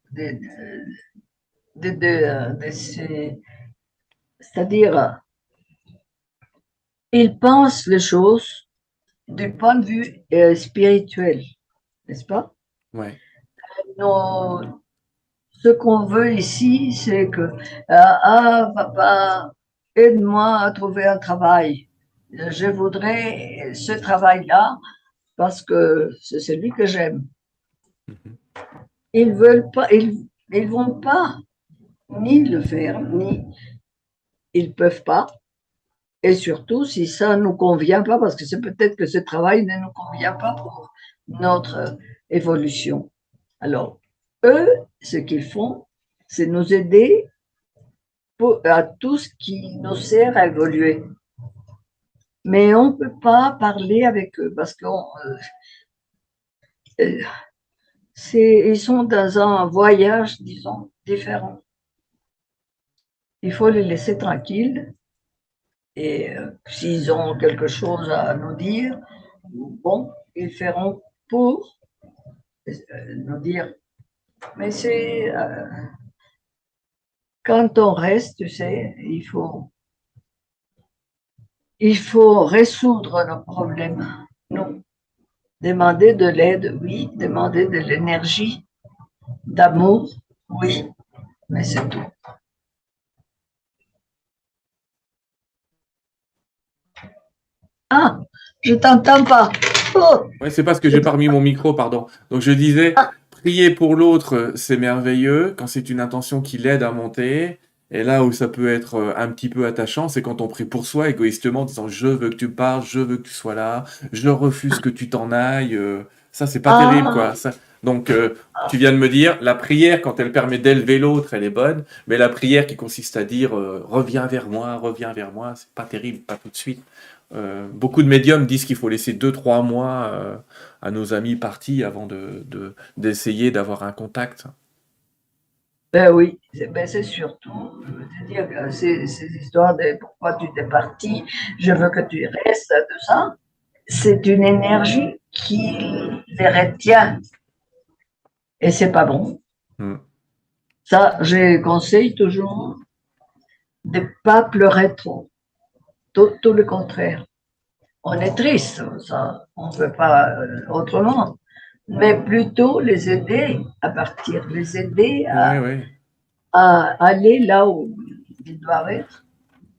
c'est-à-dire, ils pensent les choses du point de vue spirituel, n'est-ce pas?
Ouais.
Nos, ce qu'on veut ici, c'est que, ah, papa, aide-moi à trouver un travail. Je voudrais ce travail-là parce que c'est celui que j'aime.
Mhm.
Ils veulent pas, ils vont pas ni le faire, ni ils peuvent pas. Et surtout, si ça nous convient pas, parce que c'est peut-être que ce travail ne nous convient pas pour notre évolution. Alors, eux, ce qu'ils font, c'est nous aider à tout ce qui nous sert à évoluer. Mais on ne peut pas parler avec eux parce qu'ils sont dans un voyage, disons, différent. Il faut les laisser tranquilles et s'ils ont quelque chose à nous dire, bon, ils feront pour nous dire. Mais quand on reste, tu sais, il faut résoudre nos problèmes. Non, demander de l'aide, oui, demander de l'énergie, d'amour, oui, mais c'est tout. Ah, je t'entends pas. Oh,
Ouais, c'est parce que j'ai pas remis mon micro, pardon. Donc je disais, prier pour l'autre, c'est merveilleux quand c'est une intention qui l'aide à monter. Et là où ça peut être un petit peu attachant, c'est quand on prie pour soi égoïstement, en disant je veux que tu parles, je veux que tu sois là, je refuse que tu t'en ailles. Ça, c'est pas terrible,
ah,
quoi. Ça, donc tu viens de me dire, la prière, quand elle permet d'élever l'autre, elle est bonne. Mais la prière qui consiste à dire reviens vers moi, c'est pas terrible, pas tout de suite. Beaucoup de médiums disent qu'il faut laisser 2, 3 mois à nos amis partis avant d'essayer d'avoir un contact.
ben oui, c'est surtout, je veux te dire, que ces histoires de pourquoi tu t'es parti, je veux que tu restes, tout ça, c'est une énergie qui les retient et c'est pas bon.
Hmm.
Ça, je conseille toujours de pas pleurer trop, tout le contraire. On est triste, ça, on ne peut pas autrement, mais plutôt les aider à partir, les aider
Ouais, ouais.
à aller là où ils doivent être.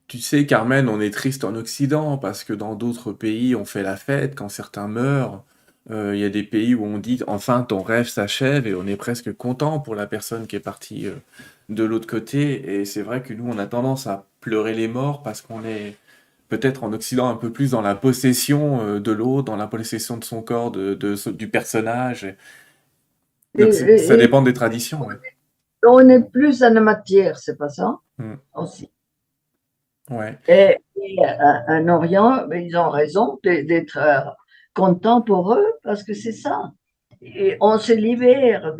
Tu sais, Carmen, on est triste en Occident parce que dans d'autres pays, on fait la fête quand certains meurent. Il y a des pays où on dit enfin ton rêve s'achève et on est presque content pour la personne qui est partie de l'autre côté. Et c'est vrai que nous, on a tendance à pleurer les morts parce qu'on est peut-être en Occident un peu plus dans la possession de l'autre, dans la possession de son corps, du personnage.
Et,
Donc ça
et- et
dépend des traditions, ouais.
on est plus en matière, c'est pas ça
Mm.
aussi.
Ouais.
Et en Orient, ben, ils ont raison d'être contents pour eux parce que c'est ça. Et on se libère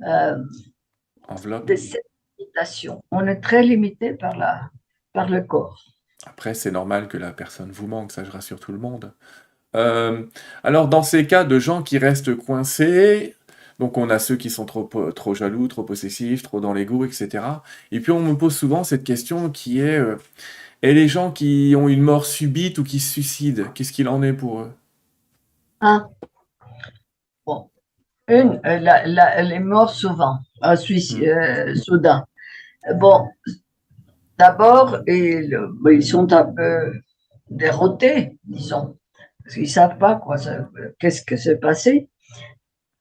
euh,
Enveloppe.
de cette limitation. On est très limité par le corps.
Après, c'est normal que la personne vous manque, ça je rassure tout le monde. Euh, alors, dans ces cas de gens qui restent coincés, donc on a ceux qui sont trop jaloux, trop possessifs, trop dans l'ego, etc. Et puis on me pose souvent cette question qui est, et les gens qui ont une mort subite ou qui se suicident, qu'est-ce qu'il en est pour eux?
Ah, bon. Les morts souvent,
Hmm.
soudain. Bon, d'abord, ils sont un peu déroutés, disons, parce qu'ils ne savent pas qu'est-ce que s'est passé.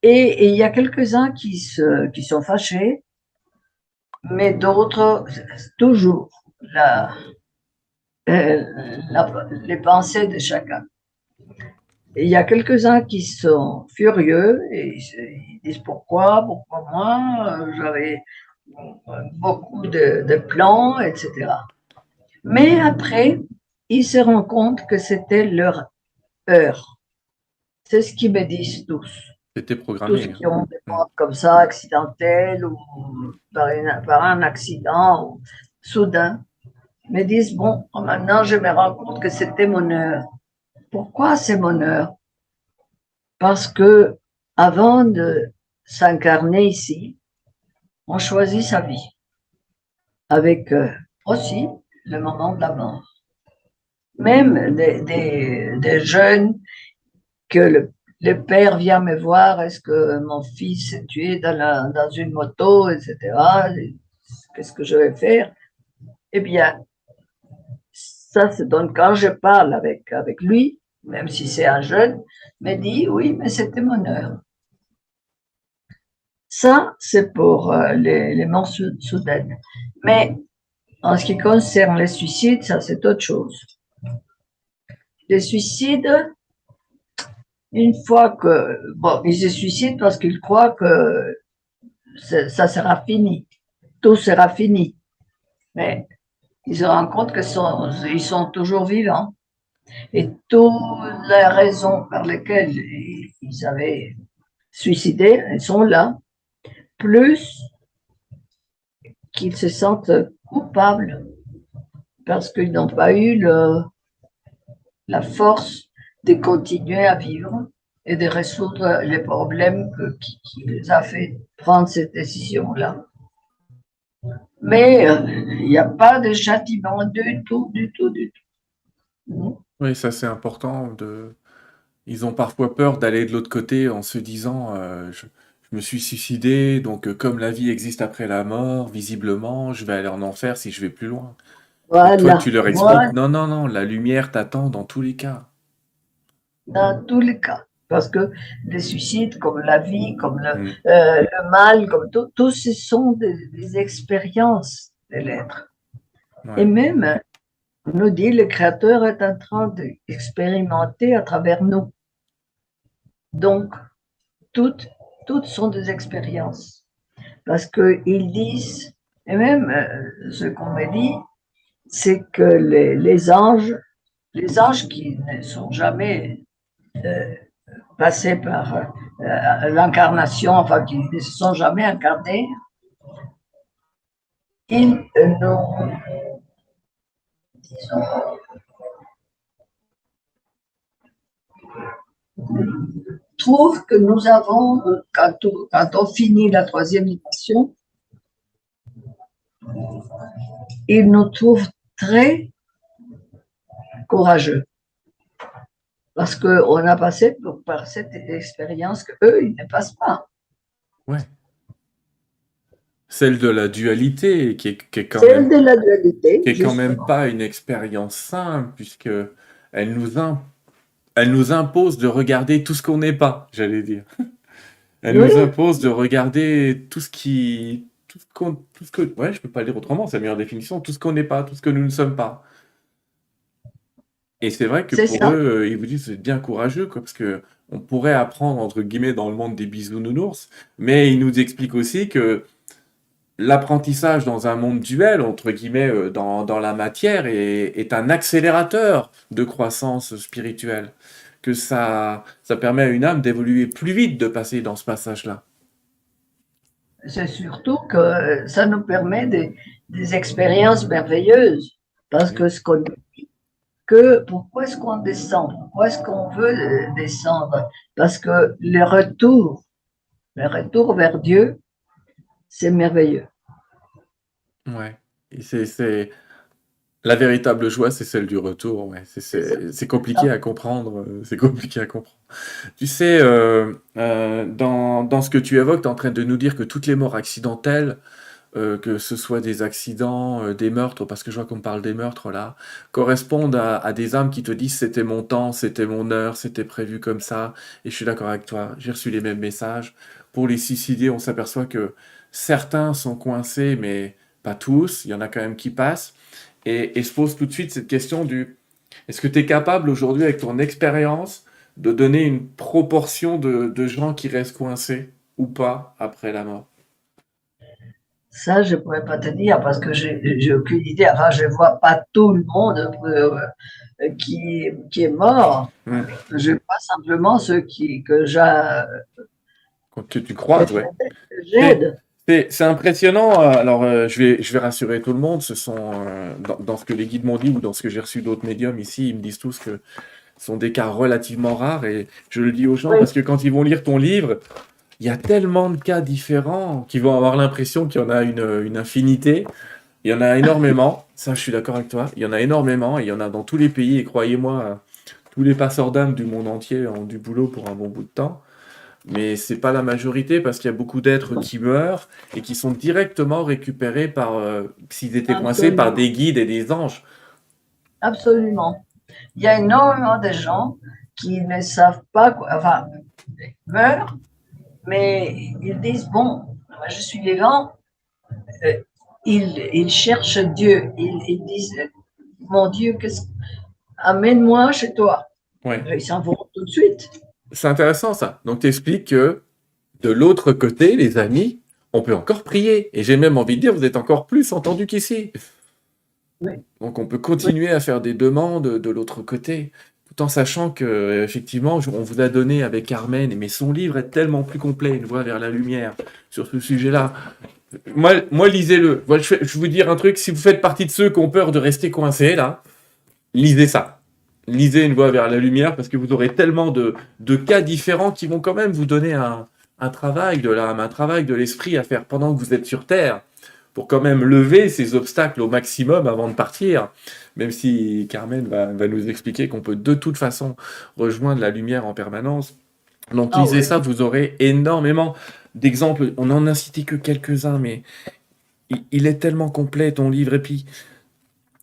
Et il y a quelques-uns qui sont fâchés, mais d'autres, toujours, la, les pensées de chacun. Et il y a quelques-uns qui sont furieux et ils disent pourquoi moi, j'avais beaucoup de plans, etc. Mais après, ils se rendent compte que c'était leur heure. C'est ce qu'ils me disent tous.
C'était
Tous
programmé.
qui ont des
Hmm.
morts comme ça, accidentelles ou par un accident ou soudain, me disent, bon, maintenant je me rends compte que c'était mon heure. Pourquoi c'est mon heure? Parce que avant de s'incarner ici, on choisit sa vie avec aussi le moment de la mort. Même des jeunes que le père vient me voir, est-ce que mon fils est tué dans une moto, etc. Qu'est-ce que je vais faire? Eh bien, ça, c'est donc quand je parle avec lui, même si c'est un jeune, me dit oui, mais c'était mon heure. Ça, c'est pour les morts soudaines. Mais en ce qui concerne les suicides, ça, c'est autre chose. Les suicides, une fois que, bon, ils se suicident parce qu'ils croient que ça sera fini, tout sera fini. Mais ils se rendent compte ils sont toujours vivants. Et toutes les raisons par lesquelles ils avaient suicidé, elles sont là. Plus qu'ils se sentent coupables parce qu'ils n'ont pas eu la force de continuer à vivre et de résoudre les problèmes qui les a fait prendre cette décision-là. Mais il n'y a pas de châtiment du tout, du tout, du tout.
Oui, ça c'est important de ils ont parfois peur d'aller de l'autre côté en se disant, je me suis suicidé, donc comme la vie existe après la mort, visiblement, je vais aller en enfer si je vais plus loin. Et toi, tu
Voilà,
leur expliques:
voilà,
«Non, non, non, la lumière t'attend dans tous les cas».
dans tous les cas. Parce que les suicides, comme la vie, comme
Mmh,
le mal, comme tout, ce sont des expériences de l'être. Et
ouais,
même, on nous dit, le Créateur est en train d'expérimenter à travers nous. Donc, toutes, toutes sont des expériences. Parce qu'ils disent, et même ce qu'on me dit, c'est que les anges qui ne sont jamais euh, passés par l'incarnation, enfin qui ne se sont jamais incarnés, ils nous trouvent que nous avons, quand on finit la troisième dimension, ils nous trouvent très courageux. Parce qu'on a passé par cette expérience qu'eux, ils ne passent pas.
ouais. Celle de la dualité
Celle de la dualité,
qui est quand même
justement.
pas une expérience simple puisque elle nous im elle nous impose de regarder tout ce qu'on n'est pas, j'allais dire. Elle
Oui,
nous impose de regarder tout ce que ouais, je peux pas le dire autrement, c'est la meilleure définition, tout ce qu'on n'est pas, tout ce que nous ne sommes pas. Et c'est vrai que
c'est
pour
ça.
eux, ils vous disent: «Vous êtes bien courageux, quoi», parce que on pourrait apprendre entre guillemets dans le monde des bisounours, mais ils nous expliquent aussi que l'apprentissage dans un monde duel, entre guillemets, dans la matière est un accélérateur de croissance spirituelle. Que ça permet à une âme d'évoluer plus vite, de passer dans ce passage-là.
C'est surtout que ça nous permet des expériences merveilleuses. Parce
Mmh.
que ce qu'on que pourquoi est-ce qu'on descend? Pourquoi est-ce qu'on veut descendre? Parce que le retour vers Dieu, c'est merveilleux.
Ouais. Et c'est la véritable joie, c'est celle du retour, ouais.
C'est ça.
C'est compliqué à comprendre, c'est compliqué à comprendre. Tu sais, dans ce que tu évoques, tu es en train de nous dire que toutes les morts accidentelles, que ce soit des accidents, des meurtres, parce que je vois qu'on parle des meurtres là, correspondent à des âmes qui te disent: «C'était mon temps, c'était mon heure, c'était prévu comme ça», et je suis d'accord avec toi, j'ai reçu les mêmes messages. Pour les suicidés, on s'aperçoit que certains sont coincés, mais pas tous, il y en a quand même qui passent, et se pose tout de suite cette question du: «Est-ce que tu es capable aujourd'hui avec ton expérience de donner une proportion de gens qui restent coincés ou pas après la mort?»
Ça, je ne pourrais pas te dire parce que j'ai aucune idée. Enfin, je ne vois pas tout le monde qui est mort.
Mmh.
Je vois simplement ceux
Quand tu
que
croises, ouais. C'est
j'aide.
c'est impressionnant, alors, je vais rassurer tout le monde, ce sont, dans ce que les guides m'ont dit ou dans ce que j'ai reçu d'autres médiums ici, ils me disent tous que ce sont des cas relativement rares, et je le dis aux gens
Oui,
parce que quand ils vont lire ton livre, il y a tellement de cas différents qu'ils vont avoir l'impression qu'il y en a une infinité. Il y en a énormément, ça je suis d'accord avec toi, il y en a énormément et il y en a dans tous les pays, et croyez-moi, tous les passeurs d'âme du monde entier ont du boulot pour un bon bout de temps. Mais c'est pas la majorité parce qu'il y a beaucoup d'êtres qui meurent et qui sont directement récupérés par, s'ils étaient coincés, par
absolument.
des guides et des anges.
Absolument. Il y a énormément de gens qui ne savent pas, enfin, meurent, mais ils disent, bon, moi, je suis vivant, euh, ils cherchent Dieu, ils disent, mon Dieu, amène-moi chez toi.
Ouais,
Ils s'en vont tout de suite.
c'est intéressant ça. Donc t'expliques que de l'autre côté, les amis, on peut encore prier. Et j'ai même envie de dire, vous êtes encore plus entendus qu'ici.
Oui,
Donc on peut
oui,
continuer à faire des demandes de l'autre côté, tout en sachant que effectivement, on vous a donné avec Carmen, mais son livre est tellement plus complet, Une voie vers la lumière, sur ce sujet-là. Moi lisez-le. Moi, je vais vous dire un truc, si vous faites partie de ceux qui ont peur de rester coincés, là, lisez ça. Lisez Une voie vers la lumière, parce que vous aurez tellement de cas différents qui vont quand même vous donner un travail de l'âme, un travail de l'esprit à faire pendant que vous êtes sur Terre, pour quand même lever ces obstacles au maximum avant de partir, même si Carmen va nous expliquer qu'on peut de toute façon rejoindre la lumière en permanence. Donc
Ah
lisez
oui.
ça, vous aurez énormément d'exemples. On n'en a cité que quelques-uns, mais il est tellement complet ton livre. Et puis,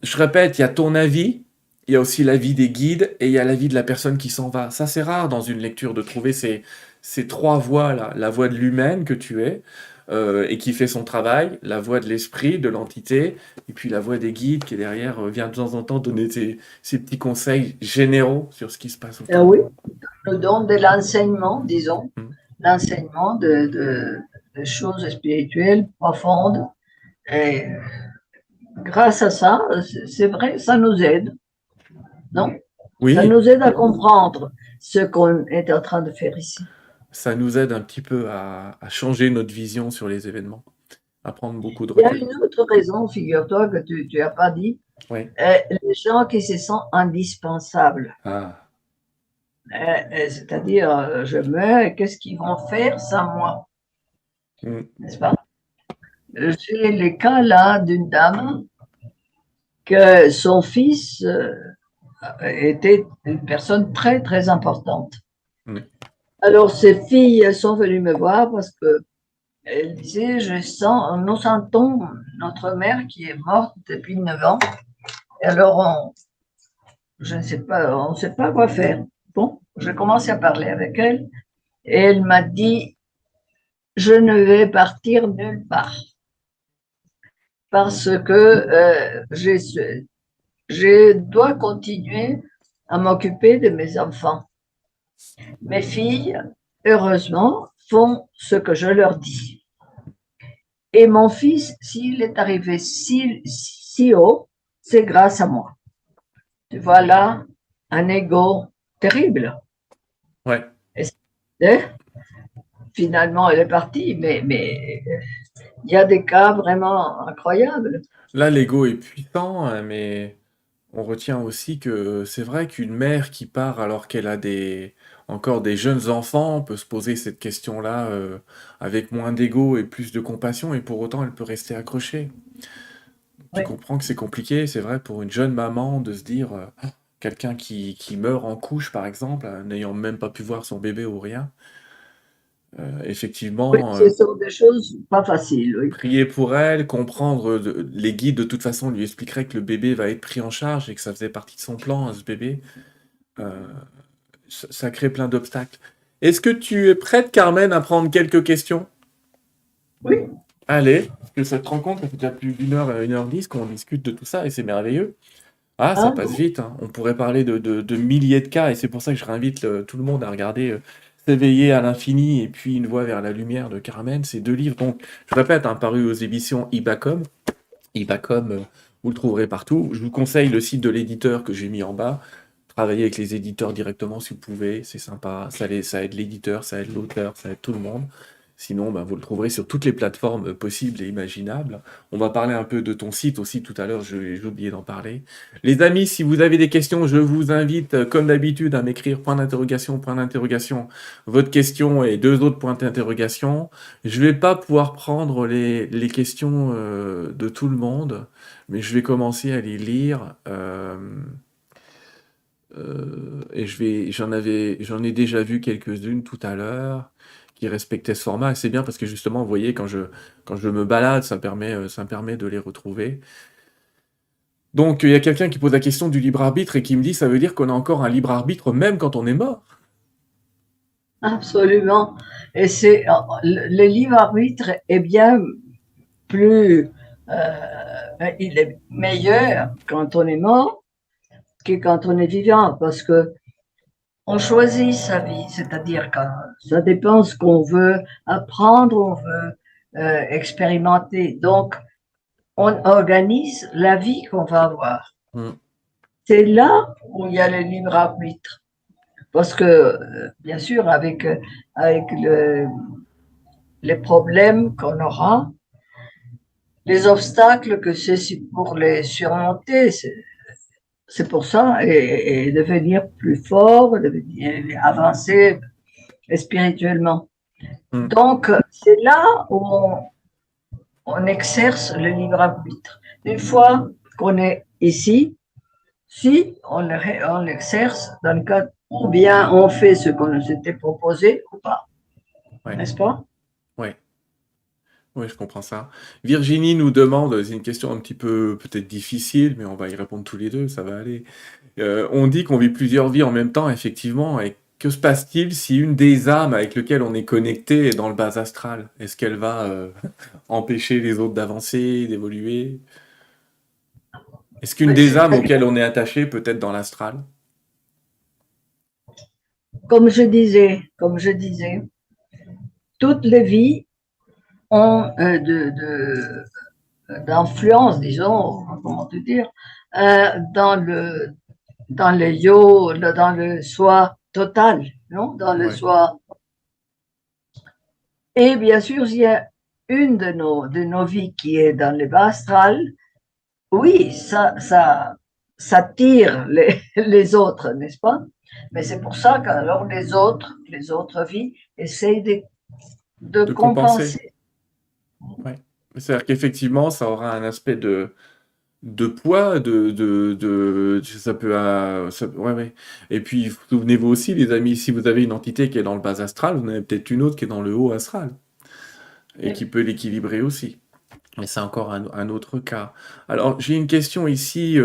je répète, il y a ton avis, il y a aussi l'avis des guides et il y a l'avis de la personne qui s'en va. Ça, c'est rare dans une lecture de trouver ces trois voix-là. La voix de l'humaine que tu es et qui fait son travail, la voix de l'esprit, de l'entité, et puis la voix des guides qui, derrière, vient de temps en temps donner ses petits conseils généraux sur ce qui se passe
Ah
autour.
oui, nous donne de l'enseignement, disons,
Mm.
l'enseignement de choses spirituelles profondes. Et grâce à ça, c'est vrai, ça nous aide, non? Ça
Oui,
nous aide à comprendre ce qu'on est en train de faire ici.
ça nous aide un petit peu à changer notre vision sur les événements, à prendre beaucoup de
Il y a
recul.
une autre raison, figure-toi, que tu n'as pas dit.
Oui.
Les gens qui se sentent indispensables.
Ah.
C'est-à-dire, je meurs et qu'est-ce qu'ils vont faire sans moi,
Mm.
n'est-ce pas? J'ai le cas là d'une dame que son fils était une personne très, très importante.
Mm.
Alors, ses filles sont venues me voir parce que elle disait, nous sentons notre mère qui est morte depuis 9 ans. Et alors, je ne sais pas, on ne sait pas quoi faire. Bon, j'ai commencé à parler avec elle et elle m'a dit, je ne vais partir nulle part parce que je dois continuer à m'occuper de mes enfants. Mes filles, heureusement, font ce que je leur dis. Et mon fils, s'il est arrivé si haut, c'est grâce à moi. Tu vois là un ego terrible.
Ouais.
Et finalement, elle est partie, mais il y a des cas vraiment incroyables.
Là, l'ego est puissant, mais on retient aussi que c'est vrai qu'une mère qui part alors qu'elle a encore des jeunes enfants peut se poser cette question-là avec moins d'ego et plus de compassion, et pour autant, elle peut rester accrochée. Tu
Oui,
comprends que c'est compliqué, c'est vrai, pour une jeune maman de se dire, quelqu'un qui meurt en couche, par exemple, n'ayant même pas pu voir son bébé ou rien,
oui,
effectivement,
ce sont des choses pas faciles, oui.
prier pour elle, comprendre, les guides de toute façon lui expliqueraient que le bébé va être pris en charge et que ça faisait partie de son plan, ce bébé. Euh, ça crée plein d'obstacles. Est-ce que tu es prête, Carmen, à prendre quelques questions?
Oui,
Allez, parce que cette rencontre, ça fait déjà plus d'une heure, 1h10 qu'on discute de tout ça et c'est merveilleux. Ah, ça
hein,
passe vite, hein. On pourrait parler de milliers de cas et c'est pour ça que je réinvite tout le monde à regarder S'éveiller à l'infini et puis Une voie vers la lumière de Carmen. Ces deux livres, donc, je répète, hein, parus aux éditions Ibacom. Ibacom, vous le trouverez partout. Je vous conseille le site de l'éditeur que j'ai mis en bas. Travaillez avec les éditeurs directement si vous pouvez, c'est sympa. Ça aide l'éditeur, ça aide l'auteur, ça aide tout le monde. Sinon, ben, vous le trouverez sur toutes les plateformes possibles et imaginables. On va parler un peu de ton site aussi tout à l'heure, j'ai oublié d'en parler. Les amis, si vous avez des questions, je vous invite, comme d'habitude, à m'écrire point d'interrogation, votre question et deux autres points d'interrogation. Je vais pas pouvoir prendre les questions de tout le monde, mais je vais commencer à les lire. Et j'en ai déjà vu quelques-unes tout à l'heure qui respectaient ce format. Et c'est bien parce que justement, vous voyez, quand je me balade, ça me permet de les retrouver. Donc, il y a quelqu'un qui pose la question du libre arbitre et qui me dit, ça veut dire qu'on a encore un libre arbitre même quand on est mort?
absolument. Et le libre arbitre est bien plus, il est meilleur quand on est mort que quand on est vivant, parce que on choisit sa vie, c'est-à-dire que ça dépend ce qu'on veut apprendre, on veut expérimenter. Donc, on organise la vie qu'on va avoir.
Hmm.
C'est là où il y a le libre arbitre. Parce que, bien sûr, avec les problèmes qu'on aura, les obstacles que c'est pour les surmonter, c'est pour ça, et devenir plus fort, avancer spirituellement.
Hmm.
Donc, c'est là où on exerce le libre arbitre. Une fois qu'on est ici, si on l'exerce dans le cas ou bien on fait ce qu'on s'était proposé ou pas,
Ouais,
n'est-ce pas?
ouais, ouais, je comprends ça. Virginie nous demande, c'est une question un petit peu peut-être difficile, mais on va y répondre tous les deux, ça va aller. On dit qu'on vit plusieurs vies en même temps, effectivement, et que se passe-t-il si une des âmes avec lesquelles on est connecté est dans le bas astral? Est-ce qu'elle va empêcher les autres d'avancer, d'évoluer? Est-ce qu'une des âmes auxquelles on est attaché peut être dans l'astral?
Comme je disais, toutes les vies ont d'influence, disons, comment te dire, dans dans dans le soi total, non? Dans le
Ouais,
soi. Et bien sûr, il y a une de nos vies qui est dans le bas astral. Oui, ça tire les autres, n'est-ce pas? Mais c'est pour ça qu'alors les autres vies essayent de
de compenser.
compenser.
Ouais. C'est-à-dire qu'effectivement, ça aura un aspect de poids, ça peut, ouais, ouais. Et puis, souvenez-vous aussi, les amis, si vous avez une entité qui est dans le bas astral, vous en avez peut-être une autre qui est dans le haut astral et qui peut l'équilibrer aussi. Mais c'est encore un autre cas. Alors, j'ai une question ici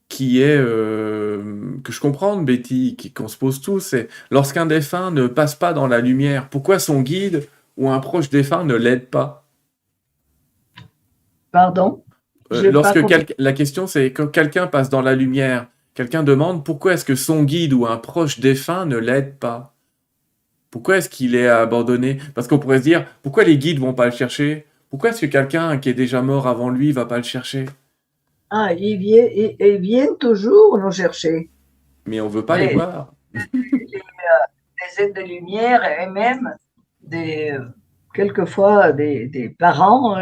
qui est que je comprends, Betty, qu'on se pose tous, c'est lorsqu'un défunt ne passe pas dans la lumière, pourquoi son guide ou un proche défunt ne l'aide pas?
Pardon? Je n'ai pas
Lorsque
compris.
la question c'est quand quelqu'un passe dans la lumière, quelqu'un demande pourquoi est-ce que son guide ou un proche défunt ne l'aide pas? Pourquoi est-ce qu'il est abandonné? Parce qu'on pourrait se dire pourquoi les guides vont pas le chercher? Pourquoi est-ce que quelqu'un qui est déjà mort avant lui va pas le chercher?
Ah, ils viennent toujours nous chercher.
Mais on veut pas les
Les,
voir.
les êtres de lumière et même des, quelquefois des parents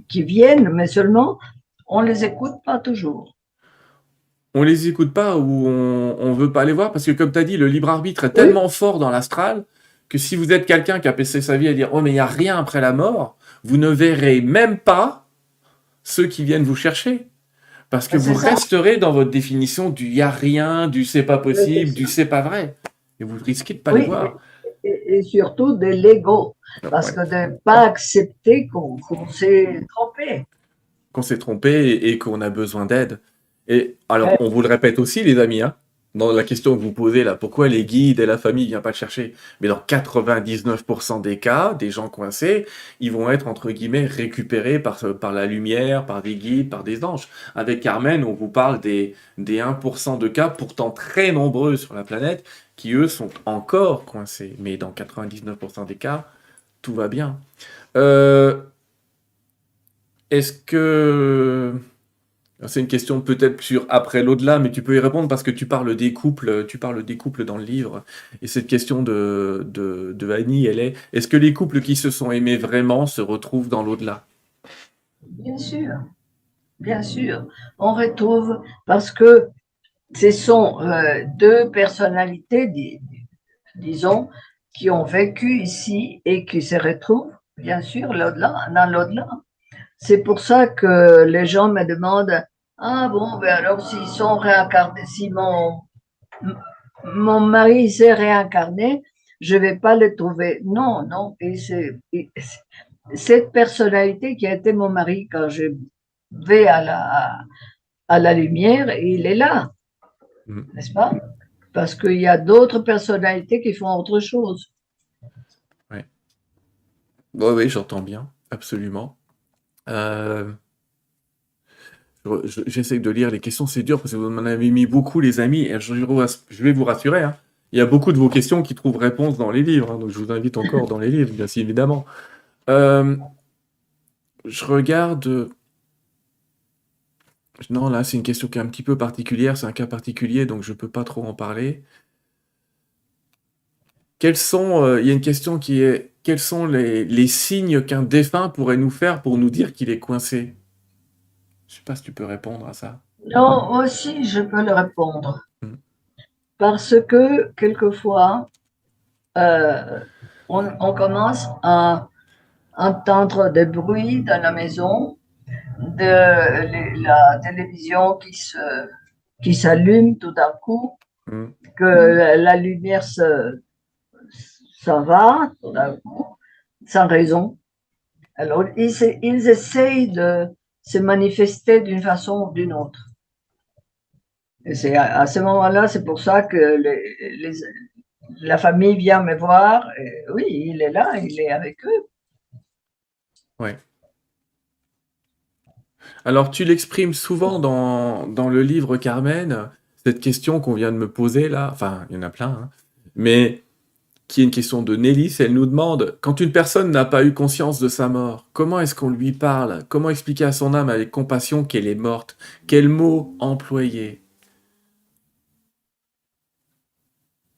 qui viennent, mais seulement on les écoute pas toujours.
On les écoute pas ou on veut pas les voir parce que comme tu as dit, le libre arbitre est
Oui,
tellement fort dans l'astral que si vous êtes quelqu'un qui a passé sa vie à dire oh mais il y a rien après la mort, vous ne verrez même pas ceux qui viennent vous chercher. Parce que
ben
vous
c'est ça,
resterez dans votre définition du y a rien, du c'est pas
c'est
possible,
ça.
du c'est pas vrai. Et vous risquez de pas les
Oui,
voir.
et surtout de l'ego, parce
Ouais.
que de ne pas accepter qu'on s'est trompé.
Qu'on s'est trompé et qu'on a besoin d'aide. Et alors,
Euh,
on vous le répète aussi, les amis, hein, dans la question que vous posez là, pourquoi les guides et la famille ne viennent pas le chercher? Mais dans 99% des cas, des gens coincés, ils vont être, entre guillemets, récupérés par la lumière, par des guides, par des anges. Avec Carmen, on vous parle des 1% de cas, pourtant très nombreux sur la planète, qui eux sont encore coincés. Mais dans 99% des cas, tout va bien. Euh, Est-ce que c'est une question peut-être sur après l'au-delà, mais tu peux y répondre parce que tu parles des couples dans le livre. Et cette question de Annie, elle est, est-ce que les couples qui se sont aimés vraiment se retrouvent dans l'au-delà?
bien sûr, bien sûr, on retrouve parce que ce sont deux personnalités, disons, qui ont vécu ici et qui se retrouvent, bien sûr, l'au-delà, dans l'au-delà. C'est pour ça que les gens me demandent, ah bon, ben alors s'ils sont réincarnés, si mon mari s'est réincarné, je vais pas le trouver. Non, non, cette personnalité qui a été mon mari quand je vais à la lumière, il est là,
Mm.
n'est-ce pas? Parce qu'il y a d'autres personnalités qui font autre chose.
Ouais. Ouais, oui, j'entends bien, absolument. Euh, J'essaie de lire les questions, c'est dur parce que vous m'en avez mis beaucoup, les amis, et je vais vous rassurer, hein. Il y a beaucoup de vos questions qui trouvent réponse dans les livres, hein, donc je vous invite encore dans les livres, bien évidemment. Euh, je regarde. Non, là, c'est une question qui est un petit peu particulière, c'est un cas particulier, donc je peux pas trop en parler. Il y a une question qui est, quels sont les signes qu'un défunt pourrait nous faire pour nous dire qu'il est coincé? Je sais pas si tu peux répondre à ça.
Non, aussi, je peux le répondre.
Mm.
Parce que quelquefois, euh, on commence entendre des bruits dans la maison, la télévision qui s'allume tout d'un coup,
Mmh.
que la lumière s'en va tout d'un coup, sans raison. Alors, ils essayent de se manifester d'une façon ou d'une autre. Et c'est à ce moment-là, c'est pour ça que la famille vient me voir. Et oui, il est là, il est avec eux.
Ouais. Alors, tu l'exprimes souvent dans le livre Carmen, cette question qu'on vient de me poser là, enfin, il y en a plein, hein, mais qui est une question de Nélis, elle nous demande, quand une personne n'a pas eu conscience de sa mort, comment est-ce qu'on lui parle? Comment expliquer à son âme avec compassion qu'elle est morte? Quels mots employer?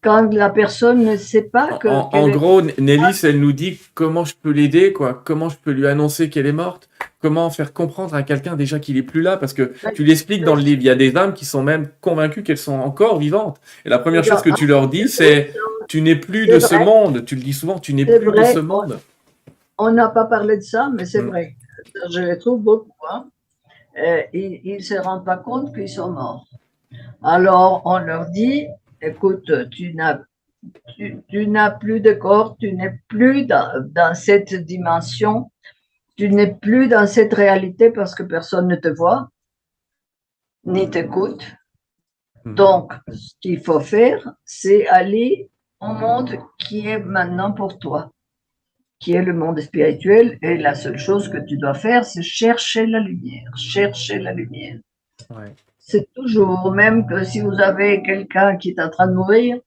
Quand la personne ne sait pas
En
qu'elle est
gros, Nélis, elle nous dit comment je peux l'aider, quoi. Comment je peux lui annoncer qu'elle est morte. Comment faire comprendre à quelqu'un déjà qu'il est plus là, parce que tu l'expliques dans le livre. Il y a des âmes qui sont même convaincues qu'elles sont encore vivantes. Et la première chose que tu leur dis, c'est tu n'es plus de
c'est
ce
vrai,
monde. Tu le dis souvent, tu n'es
c'est
plus de ce
vrai.
monde.
On n'a pas parlé de ça, mais c'est
Mm.
vrai. Je les trouve beaucoup. Hein. Ils ne se rendent pas compte qu'ils sont morts. Alors, on leur dit, écoute, tu n'as plus de corps, tu n'es plus dans cette dimension, tu n'es plus dans cette réalité parce que personne ne te voit, ni t'écoute.
Mm.
Donc, ce qu'il faut faire, c'est aller au monde qui est maintenant pour toi, qui est le monde spirituel. Et la seule chose que tu dois faire, c'est chercher la lumière, chercher la lumière.
Ouais.
C'est toujours, même que si vous avez quelqu'un qui est en train de mourir,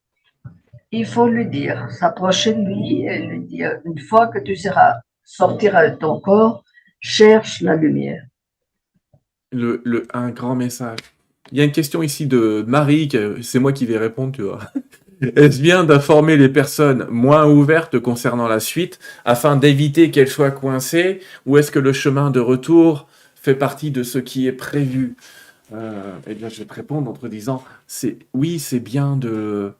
il faut lui dire, s'approcher de lui et lui dire, une fois que tu seras sortiras de ton corps, cherche la lumière.
Un grand message. Il y a une question ici de Marie, c'est moi qui vais répondre, tu vois. Est-ce bien d'informer les personnes moins ouvertes concernant la suite afin d'éviter qu'elles soient coincées, ou est-ce que le chemin de retour fait partie de ce qui est prévu? Eh bien, je vais te répondre en te disant, oui, c'est bien de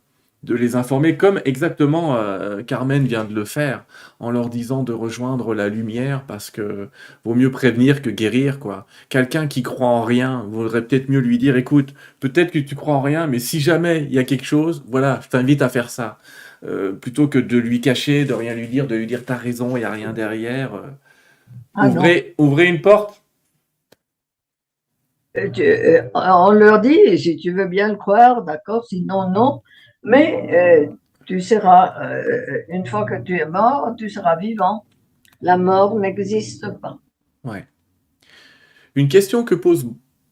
les informer, comme exactement Carmen vient de le faire, en leur disant de rejoindre la lumière, parce que vaut mieux prévenir que guérir, quoi. Quelqu'un qui croit en rien, vaudrait peut-être mieux lui dire, écoute, peut-être que tu crois en rien, mais si jamais il y a quelque chose, voilà, je t'invite à faire ça. Plutôt que de lui cacher, de rien lui dire, de lui dire t'as raison, il n'y a rien derrière.
Ah non.
Ouvrez une porte.
On leur dit, si tu veux bien le croire, d'accord, sinon non, mais tu seras, une fois que tu es mort, tu seras vivant. La mort n'existe pas.
Ouais. Une question que posent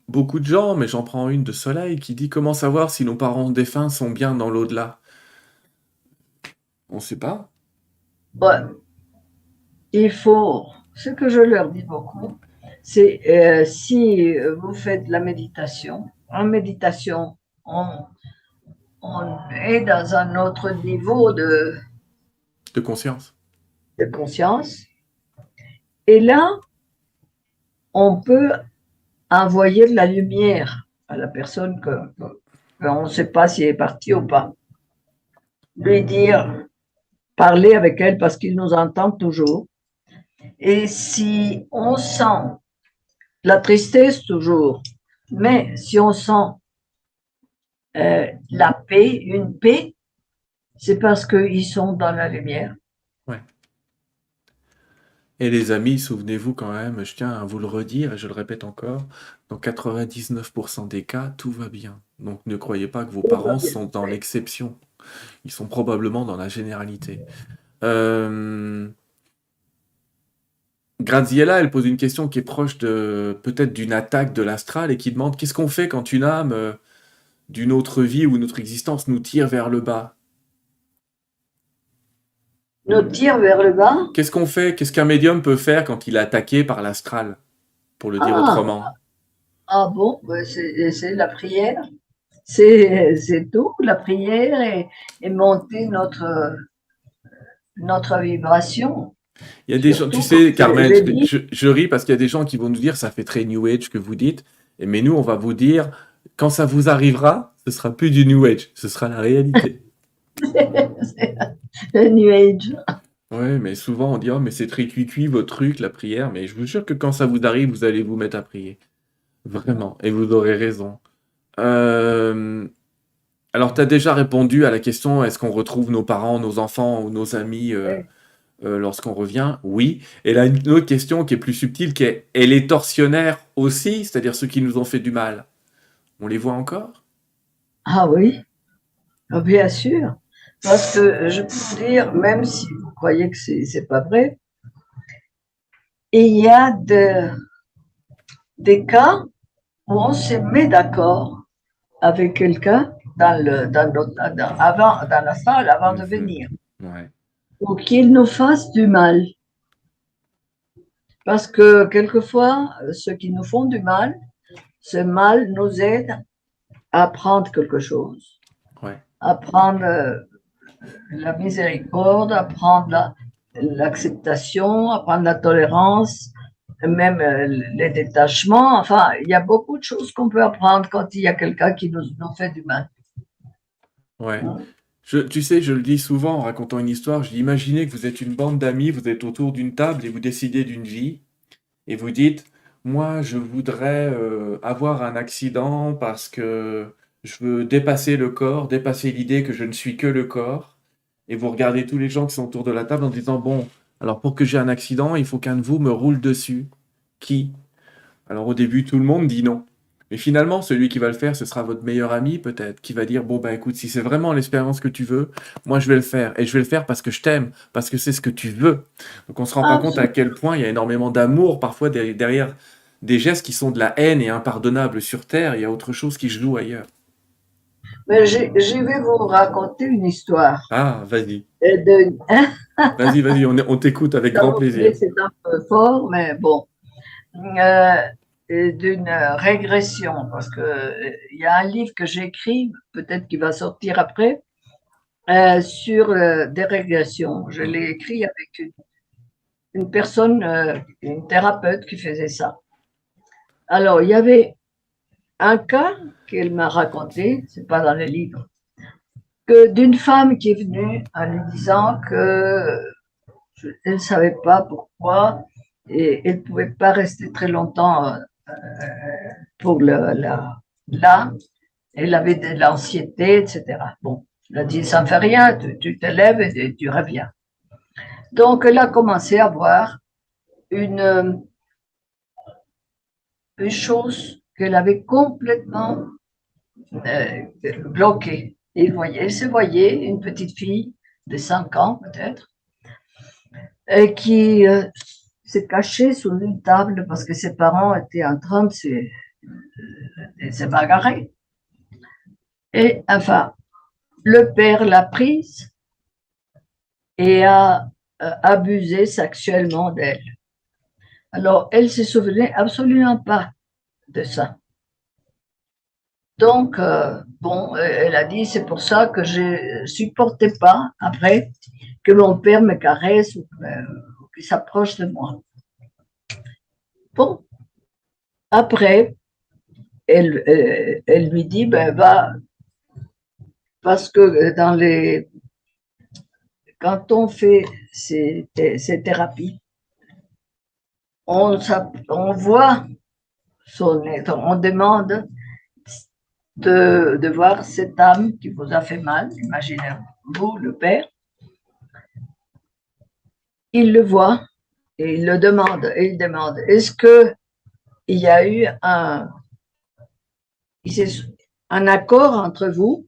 beaucoup de gens, mais j'en prends une de Soleil, qui dit comment savoir si nos parents défunts sont bien dans l'au-delà? On ne sait pas.
Bon, il faut, ce que je leur dis beaucoup, c'est si vous faites la méditation, en méditation, on est dans un autre niveau
De conscience.
de conscience. Et là, on peut envoyer de la lumière à la personne qu'on ne sait pas si elle est partie ou pas. Lui dire, parler avec elle parce qu'il nous entend toujours. Et si on sent la tristesse toujours, mais si on sent la paix, une paix, c'est parce qu'ils sont dans la lumière.
Ouais. Et les amis, souvenez-vous quand même, je tiens à vous le redire, et je le répète encore, dans 99% des cas, tout va bien. Donc ne croyez pas que vos parents sont dans l'exception. Ils sont probablement dans la généralité. Graziella, elle pose une question qui est proche de peut-être d'une attaque de l'astral et qui demande qu'est-ce qu'on fait quand une âme d'une autre vie ou notre existence nous tire vers le bas?
Nous tire vers le bas.
Qu'est-ce qu'on fait? Qu'est-ce qu'un médium peut faire quand il est attaqué par l'astral, pour le dire
Ah,
autrement?
ah bon, c'est la prière. C'est tout, la prière et monter notre vibration.
Il y a des gens, tu
Surtout, comme
sais, Carmen,
j'ai dit,
je ris parce qu'il y a des gens qui vont nous dire ça fait très New Age que vous dites, mais nous, on va vous dire quand ça vous arrivera, ce sera plus du New Age, ce sera la réalité.
c'est le New Age.
Ouais, mais souvent on dit: «Oh mais c'est très cuit votre truc, la prière», mais je vous jure que quand ça vous arrive, vous allez vous mettre à prier. Vraiment et vous aurez raison. Hem, alors tu as déjà répondu à la question: «Est-ce qu'on retrouve nos parents, nos enfants ou nos amis,
Oui.
lorsqu'on revient?» Oui, et là, une autre question qui est plus subtile qui est: «Et les tortionnaires aussi, c'est-à-dire ceux qui nous ont fait du mal, on les voit encore?»
Ah oui, ah bien sûr, parce que je peux vous dire, même si vous croyez que c'est pas vrai, il y a des cas où on se met d'accord avec quelqu'un dans la salle avant de
Mmh.
venir,
Ouais,
pour qu'il nous fasse du mal. Parce que quelquefois, ceux qui nous font du mal, ce mal nous aide à apprendre quelque chose,
ouais,
à apprendre la miséricorde, à apprendre l'acceptation, à apprendre la tolérance, même les détachements. Enfin, il y a beaucoup de choses qu'on peut apprendre quand il y a quelqu'un qui nous fait du mal.
ouais. Tu sais, je le dis souvent en racontant une histoire, je dis: «Imaginez que vous êtes une bande d'amis, vous êtes autour d'une table et vous décidez d'une vie et vous dites: "Moi, je voudrais, avoir un accident parce que je veux dépasser le corps, dépasser l'idée que je ne suis que le corps"», et vous regardez tous les gens qui sont autour de la table en disant: «Bon, alors pour que j'ai un accident, il faut qu'un de vous me roule dessus. Qui?» Alors au début, tout le monde dit non. Mais finalement, celui qui va le faire, ce sera votre meilleur ami peut-être, qui va dire: «Bon, bah, écoute, si c'est vraiment l'expérience que tu veux, moi je vais le faire et je vais le faire parce que je t'aime, parce que c'est ce que tu veux». Donc on se rend pas compte à
Absolument.
quel point il y a énormément d'amour parfois derrière des gestes qui sont de la haine et impardonnables sur terre, il y a autre chose qui se joue ailleurs.
Mais je vais vous raconter une histoire.
Ah, vas-y.
De,
Vas-y, on t'écoute avec grand
vous
plaisir.
voulez, c'est un peu fort, mais bon. Euh, d'une régression, parce que il y a un livre que j'écris, peut-être qu'il va sortir après, sur des régressions. Je
Mmh.
l'ai écrit avec une personne, une thérapeute qui faisait ça. Alors, il y avait un cas qu'elle m'a raconté, c'est pas dans le livre, que d'une femme qui est venue en lui disant que elle ne savait pas pourquoi et elle ne pouvait pas rester très longtemps pour là. Elle avait de l'anxiété, etc. Bon, elle a dit, ça ne fait rien, tu te lèves et tu reviens. Donc, elle a commencé à voir une, une chose qu'elle avait complètement bloquée. Elle se voyait, une petite fille de 5 ans peut-être, qui s'est cachée sous une table parce que ses parents étaient en train de se bagarrer. Et enfin, le père l'a prise et a abusé sexuellement d'elle. Alors, elle se souvenait absolument pas de ça. Donc, bon, elle a dit, c'est pour ça que je supportais pas, après, que mon père me caresse ou qu'il s'approche de moi. Bon, après, elle lui dit, ben, va, parce que quand on fait ces thérapies, on voit son être, on demande de voir cette âme qui vous a fait mal, imaginez-vous, le père, il le voit et il le demande, et il demande, est-ce que il y a eu un accord entre vous?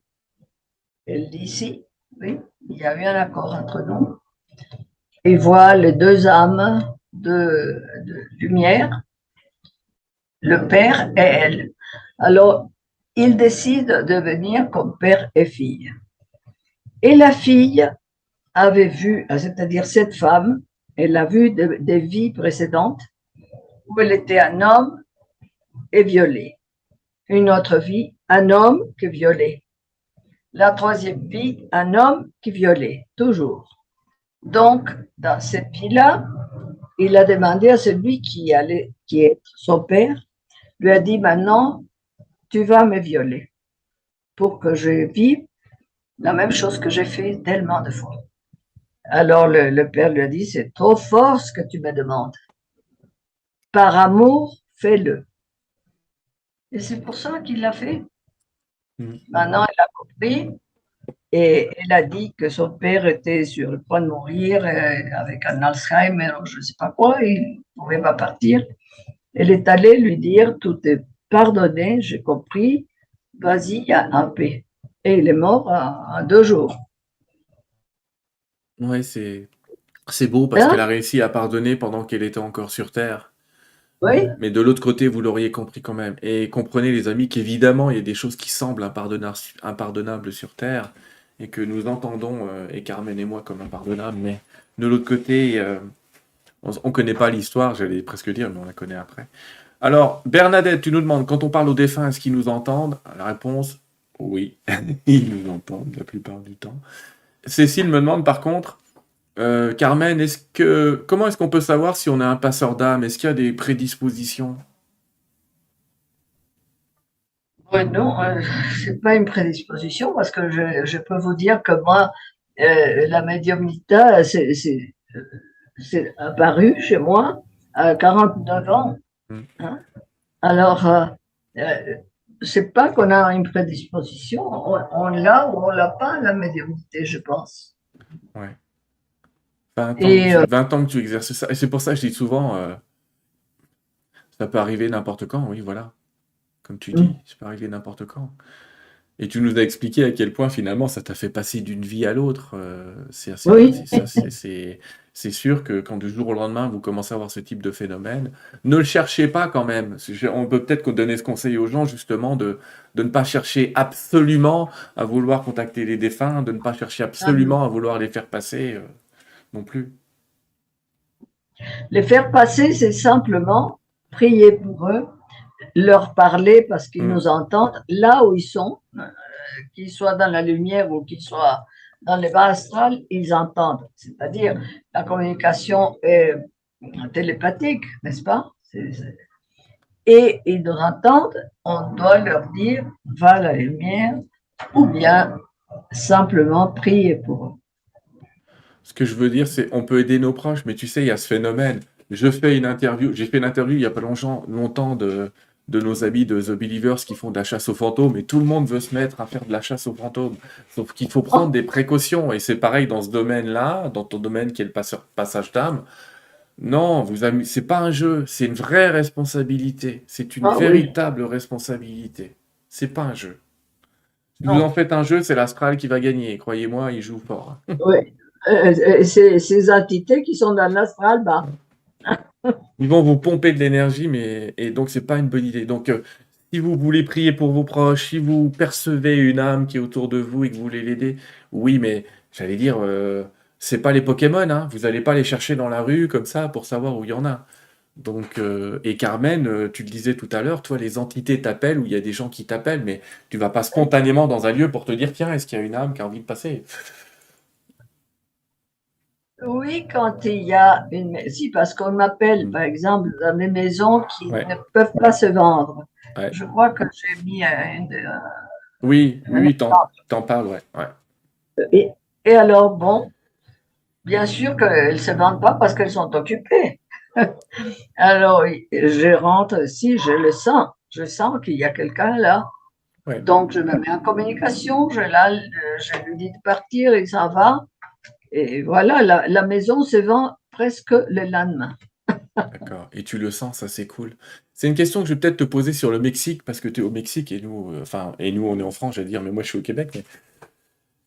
Elle dit si, oui, il y a eu un accord entre nous. Il voit les deux âmes de lumière, le père et elle. Alors, ils décident de venir comme père et fille. Et la fille avait vu, c'est-à-dire cette femme, elle a vu des vies précédentes où elle était un homme et violé. Une autre vie, un homme qui violait. La troisième vie, un homme qui violait, toujours. Donc, dans cette vie-là, il a demandé à celui qui est son père, lui a dit, maintenant, tu vas me violer pour que je vive la même chose que j'ai fait tellement de fois. Alors le père lui a dit, c'est trop fort ce que tu me demandes. Par amour, fais-le. Et c'est pour ça qu'il l'a fait. Maintenant, elle a compris et elle a dit que son père était sur le point de mourir avec un Alzheimer, je ne sais pas quoi, il ne pouvait pas partir. Elle est allée lui dire, tout est pardonné, j'ai compris, vas-y, il y a un paix. Et il est mort en 2 jours.
Ouais, c'est beau parce qu'elle
Hein?
a réussi à pardonner pendant qu'elle était encore sur Terre.
Oui,
Mais de l'autre côté, vous l'auriez compris quand même. Et comprenez, les amis, qu'évidemment, il y a des choses qui semblent impardonnables sur Terre et que nous entendons, et Carmen et moi, comme impardonnables. Mais de l'autre côté, on ne connaît pas l'histoire, j'allais presque dire, mais on la connaît après. Alors, Bernadette, tu nous demandes, quand on parle aux défunts, est-ce qu'ils nous entendent? La réponse, oui, ils nous entendent la plupart du temps. Cécile me demande par contre, Carmen, comment est-ce qu'on peut savoir si on est un passeur d'âme? Est-ce qu'il y a des prédispositions?
ouais, non, c'est pas une prédisposition parce que je peux vous dire que moi, la médiumnité, c'est apparu chez moi à 49 ans.
Hmm,
Hein. Alors, euh, c'est pas qu'on a une prédisposition, on l'a ou on l'a pas, la médiumnité, je pense.
ouais. 20 ans,
Et
20 ans que tu exerces ça. Et c'est pour ça que je dis souvent, ça peut arriver n'importe quand, oui, voilà. Comme tu dis, ça peut arriver n'importe quand. Et tu nous as expliqué à quel point finalement ça t'a fait passer d'une vie à l'autre.
oui,
C'est sûr que quand du jour au lendemain vous commencez à avoir ce type de phénomène, ne le cherchez pas quand même. On peut peut-être donner ce conseil aux gens justement de ne pas chercher absolument à vouloir contacter les défunts, de ne pas chercher absolument à vouloir les faire passer non plus.
les faire passer, c'est simplement prier pour eux, leur parler parce qu'ils
Mm.
nous entendent là où ils sont, qu'ils soient dans la lumière ou qu'ils soient dans les bas astrales, ils entendent. C'est-à-dire, la communication est télépathique, n'est-ce pas? Et ils nous entendent, on doit leur dire, va à la lumière, ou bien simplement prier pour eux.
Ce que je veux dire, c'est on peut aider nos proches, mais tu sais, il y a ce phénomène. J'ai fait une interview il y a pas longtemps de nos amis de The Believers qui font de la chasse aux fantômes, et tout le monde veut se mettre à faire de la chasse aux fantômes. Sauf qu'il faut prendre
Oh,
des précautions, et c'est pareil dans ce domaine-là, dans ton domaine qui est le passage d'âme. Non, c'est pas un jeu, c'est une vraie responsabilité. C'est une
ah oui,
véritable responsabilité. C'est pas un jeu. Si vous en
non,
faites un jeu, c'est l'Astral qui va gagner. Croyez-moi, il joue fort.
oui. Ces entités qui sont dans l'astral bas.
Ils vont vous pomper de l'énergie, mais et donc c'est pas une bonne idée. Donc, si vous voulez prier pour vos proches, si vous percevez une âme qui est autour de vous et que vous voulez l'aider, oui, mais j'allais dire, c'est pas les Pokémon, hein. Vous allez pas les chercher dans la rue comme ça pour savoir où il y en a. Donc, et Carmen, tu le disais tout à l'heure, toi, les entités t'appellent ou il y a des gens qui t'appellent, mais tu vas pas spontanément dans un lieu pour te dire, tiens, est-ce qu'il y a une âme qui a envie de passer?
Oui, quand il y a une... Si, parce qu'on m'appelle,
Hmm.
par exemple, dans des maisons qui
Ouais,
ne peuvent pas se vendre.
ouais.
Je crois que j'ai mis
Oui, oui,
un
oui,
exemple.
t'en parles, ouais, ouais.
Et alors, bon, bien sûr qu'elles ne se vendent pas parce qu'elles sont occupées. Alors, je rentre, si je sens qu'il y a quelqu'un là.
Ouais.
Donc, je me mets en communication, je lui dis de partir, il s'en va. Et voilà, la maison se vend presque le lendemain.
D'accord. Et tu le sens, ça c'est cool. C'est une question que je vais peut-être te poser sur le Mexique, parce que tu es au Mexique et nous, enfin, et nous on est en France, j'allais dire, mais moi je suis au Québec. Mais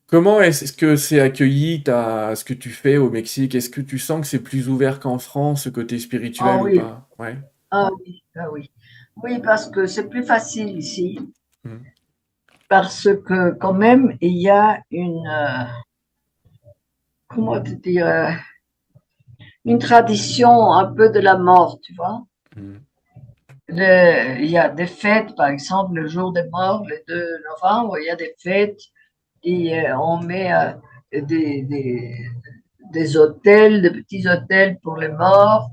comment est-ce que c'est accueilli ce que tu fais au Mexique? Est-ce que tu sens que c'est plus ouvert qu'en France, ce côté
Ah
spirituel ou
oui,
pas? Ouais.
ah oui, ah oui. Oui, parce que c'est plus facile ici,
Hmm.
parce que quand même, il y a comment te dire, une tradition un peu de la mort, tu vois.
Hmm.
Il y a des fêtes, par exemple, le jour des morts, le 2 novembre, il y a des fêtes et on met des hôtels, des petits hôtels pour les morts.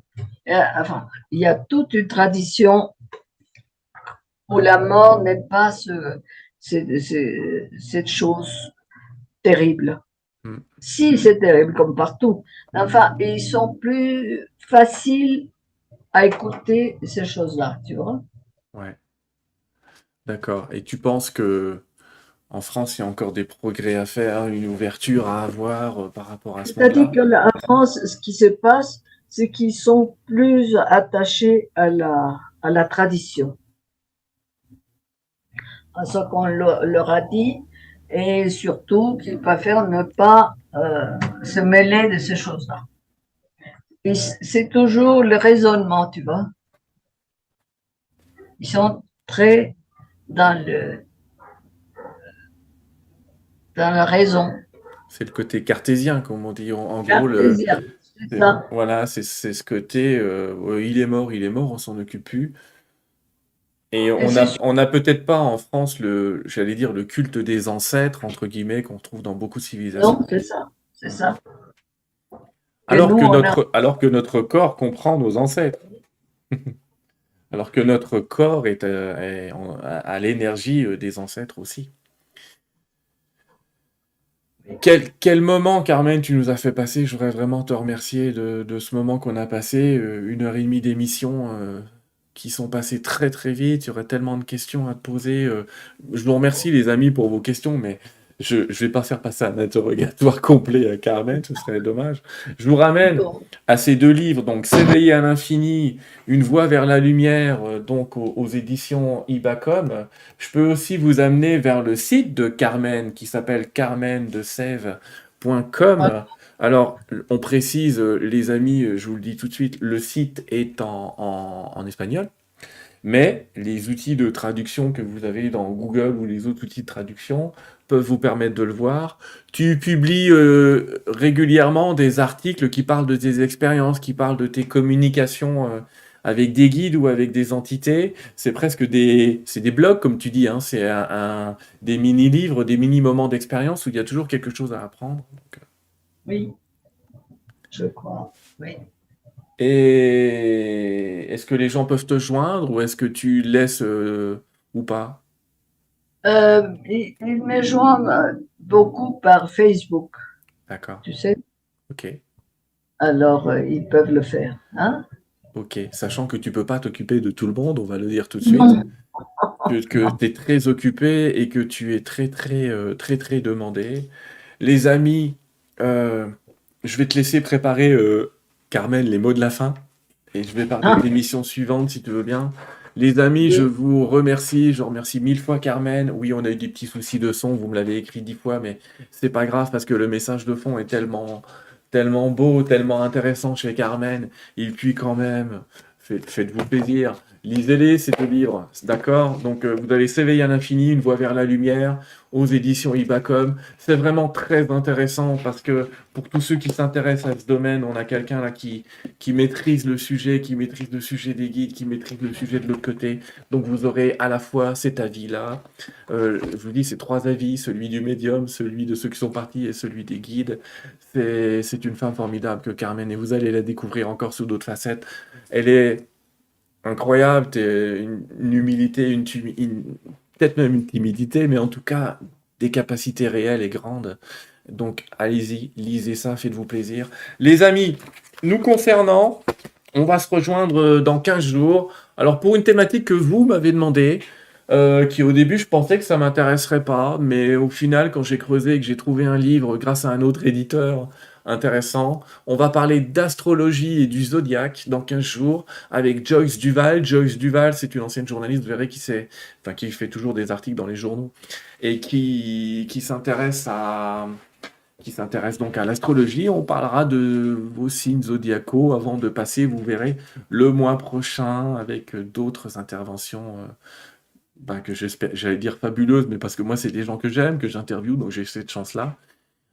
Enfin, il y a toute une tradition où la mort n'est pas cette chose terrible.
Mm.
Si, c'est terrible comme partout. Enfin, ils sont plus faciles à écouter ces choses-là, tu vois.
Ouais, d'accord. Et tu penses que en France, il y a encore des progrès à faire, une ouverture à avoir par rapport à ce
C'est-à-dire
monde-là?
que en France, ce qui se passe, c'est qu'ils sont plus attachés à la tradition, à ce qu'on leur a dit, et surtout qu'ils préfèrent ne pas se mêler de ces choses-là. Et c'est toujours le raisonnement, tu vois. Ils sont très dans dans la raison
C'est le côté cartésien, comme on dit. En gros,
cartésienne. C'est ça.
voilà, c'est ce côté, il est mort, on s'en occupe plus. Et
Et c'est
on a peut-être pas en France j'allais dire, le culte des ancêtres, entre guillemets, qu'on trouve dans beaucoup de civilisations.
non, c'est ça. C'est
Mm.
ça. Et nous, on a.
Alors que notre corps comprend nos ancêtres. Alors que notre corps a l'énergie des ancêtres aussi. Quel moment, Carmen, tu nous as fait passer. Je voudrais vraiment te remercier de ce moment qu'on a passé. 1 heure et demie d'émission qui sont passées très très vite. Il y aurait tellement de questions à te poser. Je vous remercie les amis pour vos questions, mais je ne vais pas faire passer un interrogatoire complet à Carmen, ce serait dommage. Je vous ramène
Bon.
à ces 2 livres, donc S'éveiller à l'infini, Une voie vers la lumière, donc aux éditions Ibacom. Je peux aussi vous amener vers le site de Carmen qui s'appelle carmendesèves.com. Alors, on précise, les amis, je vous le dis tout de suite, le site est en espagnol, mais les outils de traduction que vous avez dans Google ou les autres outils de traduction peuvent vous permettre de le voir. Tu publies régulièrement des articles qui parlent de tes expériences, qui parlent de tes communications avec des guides ou avec des entités. C'est presque c'est des blogs, comme tu dis, hein. C'est des mini-livres, des mini-moments d'expérience où il y a toujours quelque chose à apprendre. Donc,
Oui, je crois. Oui.
et est-ce que les gens peuvent te joindre ou est-ce que tu laisses ou pas?
Ils me joignent beaucoup par Facebook,
D'accord.
tu sais.
Ok.
Alors, ils peuvent le faire. Hein?
Ok. Sachant que tu peux pas t'occuper de tout le monde, on va le dire tout de suite,
Non,
que tu es très occupé et que tu es très très très très demandé. Les amis, euh, je vais te laisser préparer Carmen les mots de la fin. Et je vais parler de
hein?
l'émission suivante, si tu veux bien. Les amis, je
Et
vous remercie. Je remercie 1000 fois Carmen. Oui, on a eu des petits soucis de son. Vous me l'avez écrit 10 fois, mais c'est pas grave parce que le message de fond est tellement beau, tellement intéressant chez Carmen. Et puis quand même, faites-vous plaisir. Lisez-les, ces 2 livres. D'accord? Donc, vous allez S'éveiller à l'infini, Une voie vers la lumière, aux éditions Ibacom. C'est vraiment très intéressant parce que pour tous ceux qui s'intéressent à ce domaine, on a quelqu'un là qui maîtrise le sujet, qui maîtrise le sujet des guides, qui maîtrise le sujet de l'autre côté. Donc vous aurez à la fois cet avis-là, je vous dis, ces 3 avis, celui du médium, celui de ceux qui sont partis et celui des guides. C'est une femme formidable que Carmen, et vous allez la découvrir encore sous d'autres facettes. Elle est incroyable, une humilité, peut-être même une timidité, mais en tout cas des capacités réelles et grandes. Donc allez-y, lisez ça, faites-vous plaisir. Les amis, nous concernant, on va se rejoindre dans 15 jours. Alors pour une thématique que vous m'avez demandé, qui au début je pensais que ça m'intéresserait pas, mais au final quand j'ai creusé et que j'ai trouvé un livre grâce à un autre éditeur intéressant, on va parler d'astrologie et du zodiaque dans 15 jours avec Joyce Duval. Joyce Duval, c'est une ancienne journaliste, vous verrez qui fait toujours des articles dans les journaux et qui s'intéresse donc à l'astrologie. On parlera de vos signes zodiacaux avant de passer, vous verrez, le mois prochain avec d'autres interventions que j'allais dire fabuleuses, mais parce que moi, c'est des gens que j'aime, que j'interviewe, donc j'ai cette chance-là.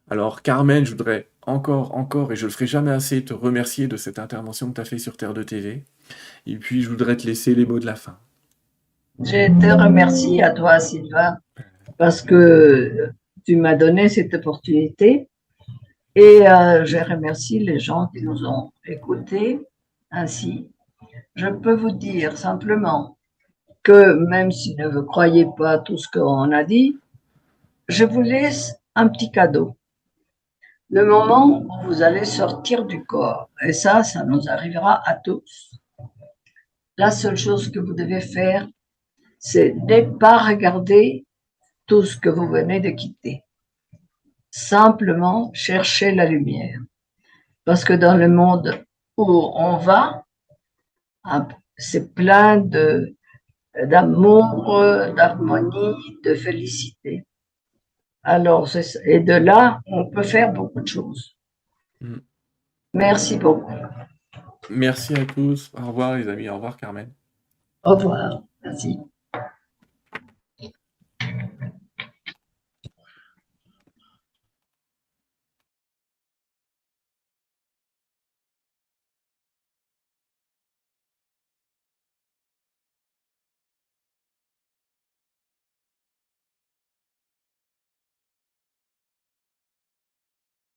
Alors, Carmen, je voudrais encore, et je le ferai jamais assez, te remercier de cette intervention que tu as fait sur Terre de TV. Et puis, je voudrais te laisser les mots de la fin.
je te remercie à toi, Sylvain, parce que tu m'as donné cette opportunité. Et je remercie les gens qui nous ont écoutés ainsi. Je peux vous dire simplement que même si vous ne croyez pas tout ce qu'on a dit, je vous laisse un petit cadeau. le moment où vous allez sortir du corps. Et ça nous arrivera à tous. La seule chose que vous devez faire, c'est ne pas regarder tout ce que vous venez de quitter. Simplement chercher la lumière. Parce que dans le monde où on va, c'est plein d'amour, d'harmonie, de félicité. Alors, et de là, on peut faire beaucoup de choses.
Mm.
Merci beaucoup.
Merci à tous. Au revoir les amis. Au revoir Carmen.
Au revoir. Merci.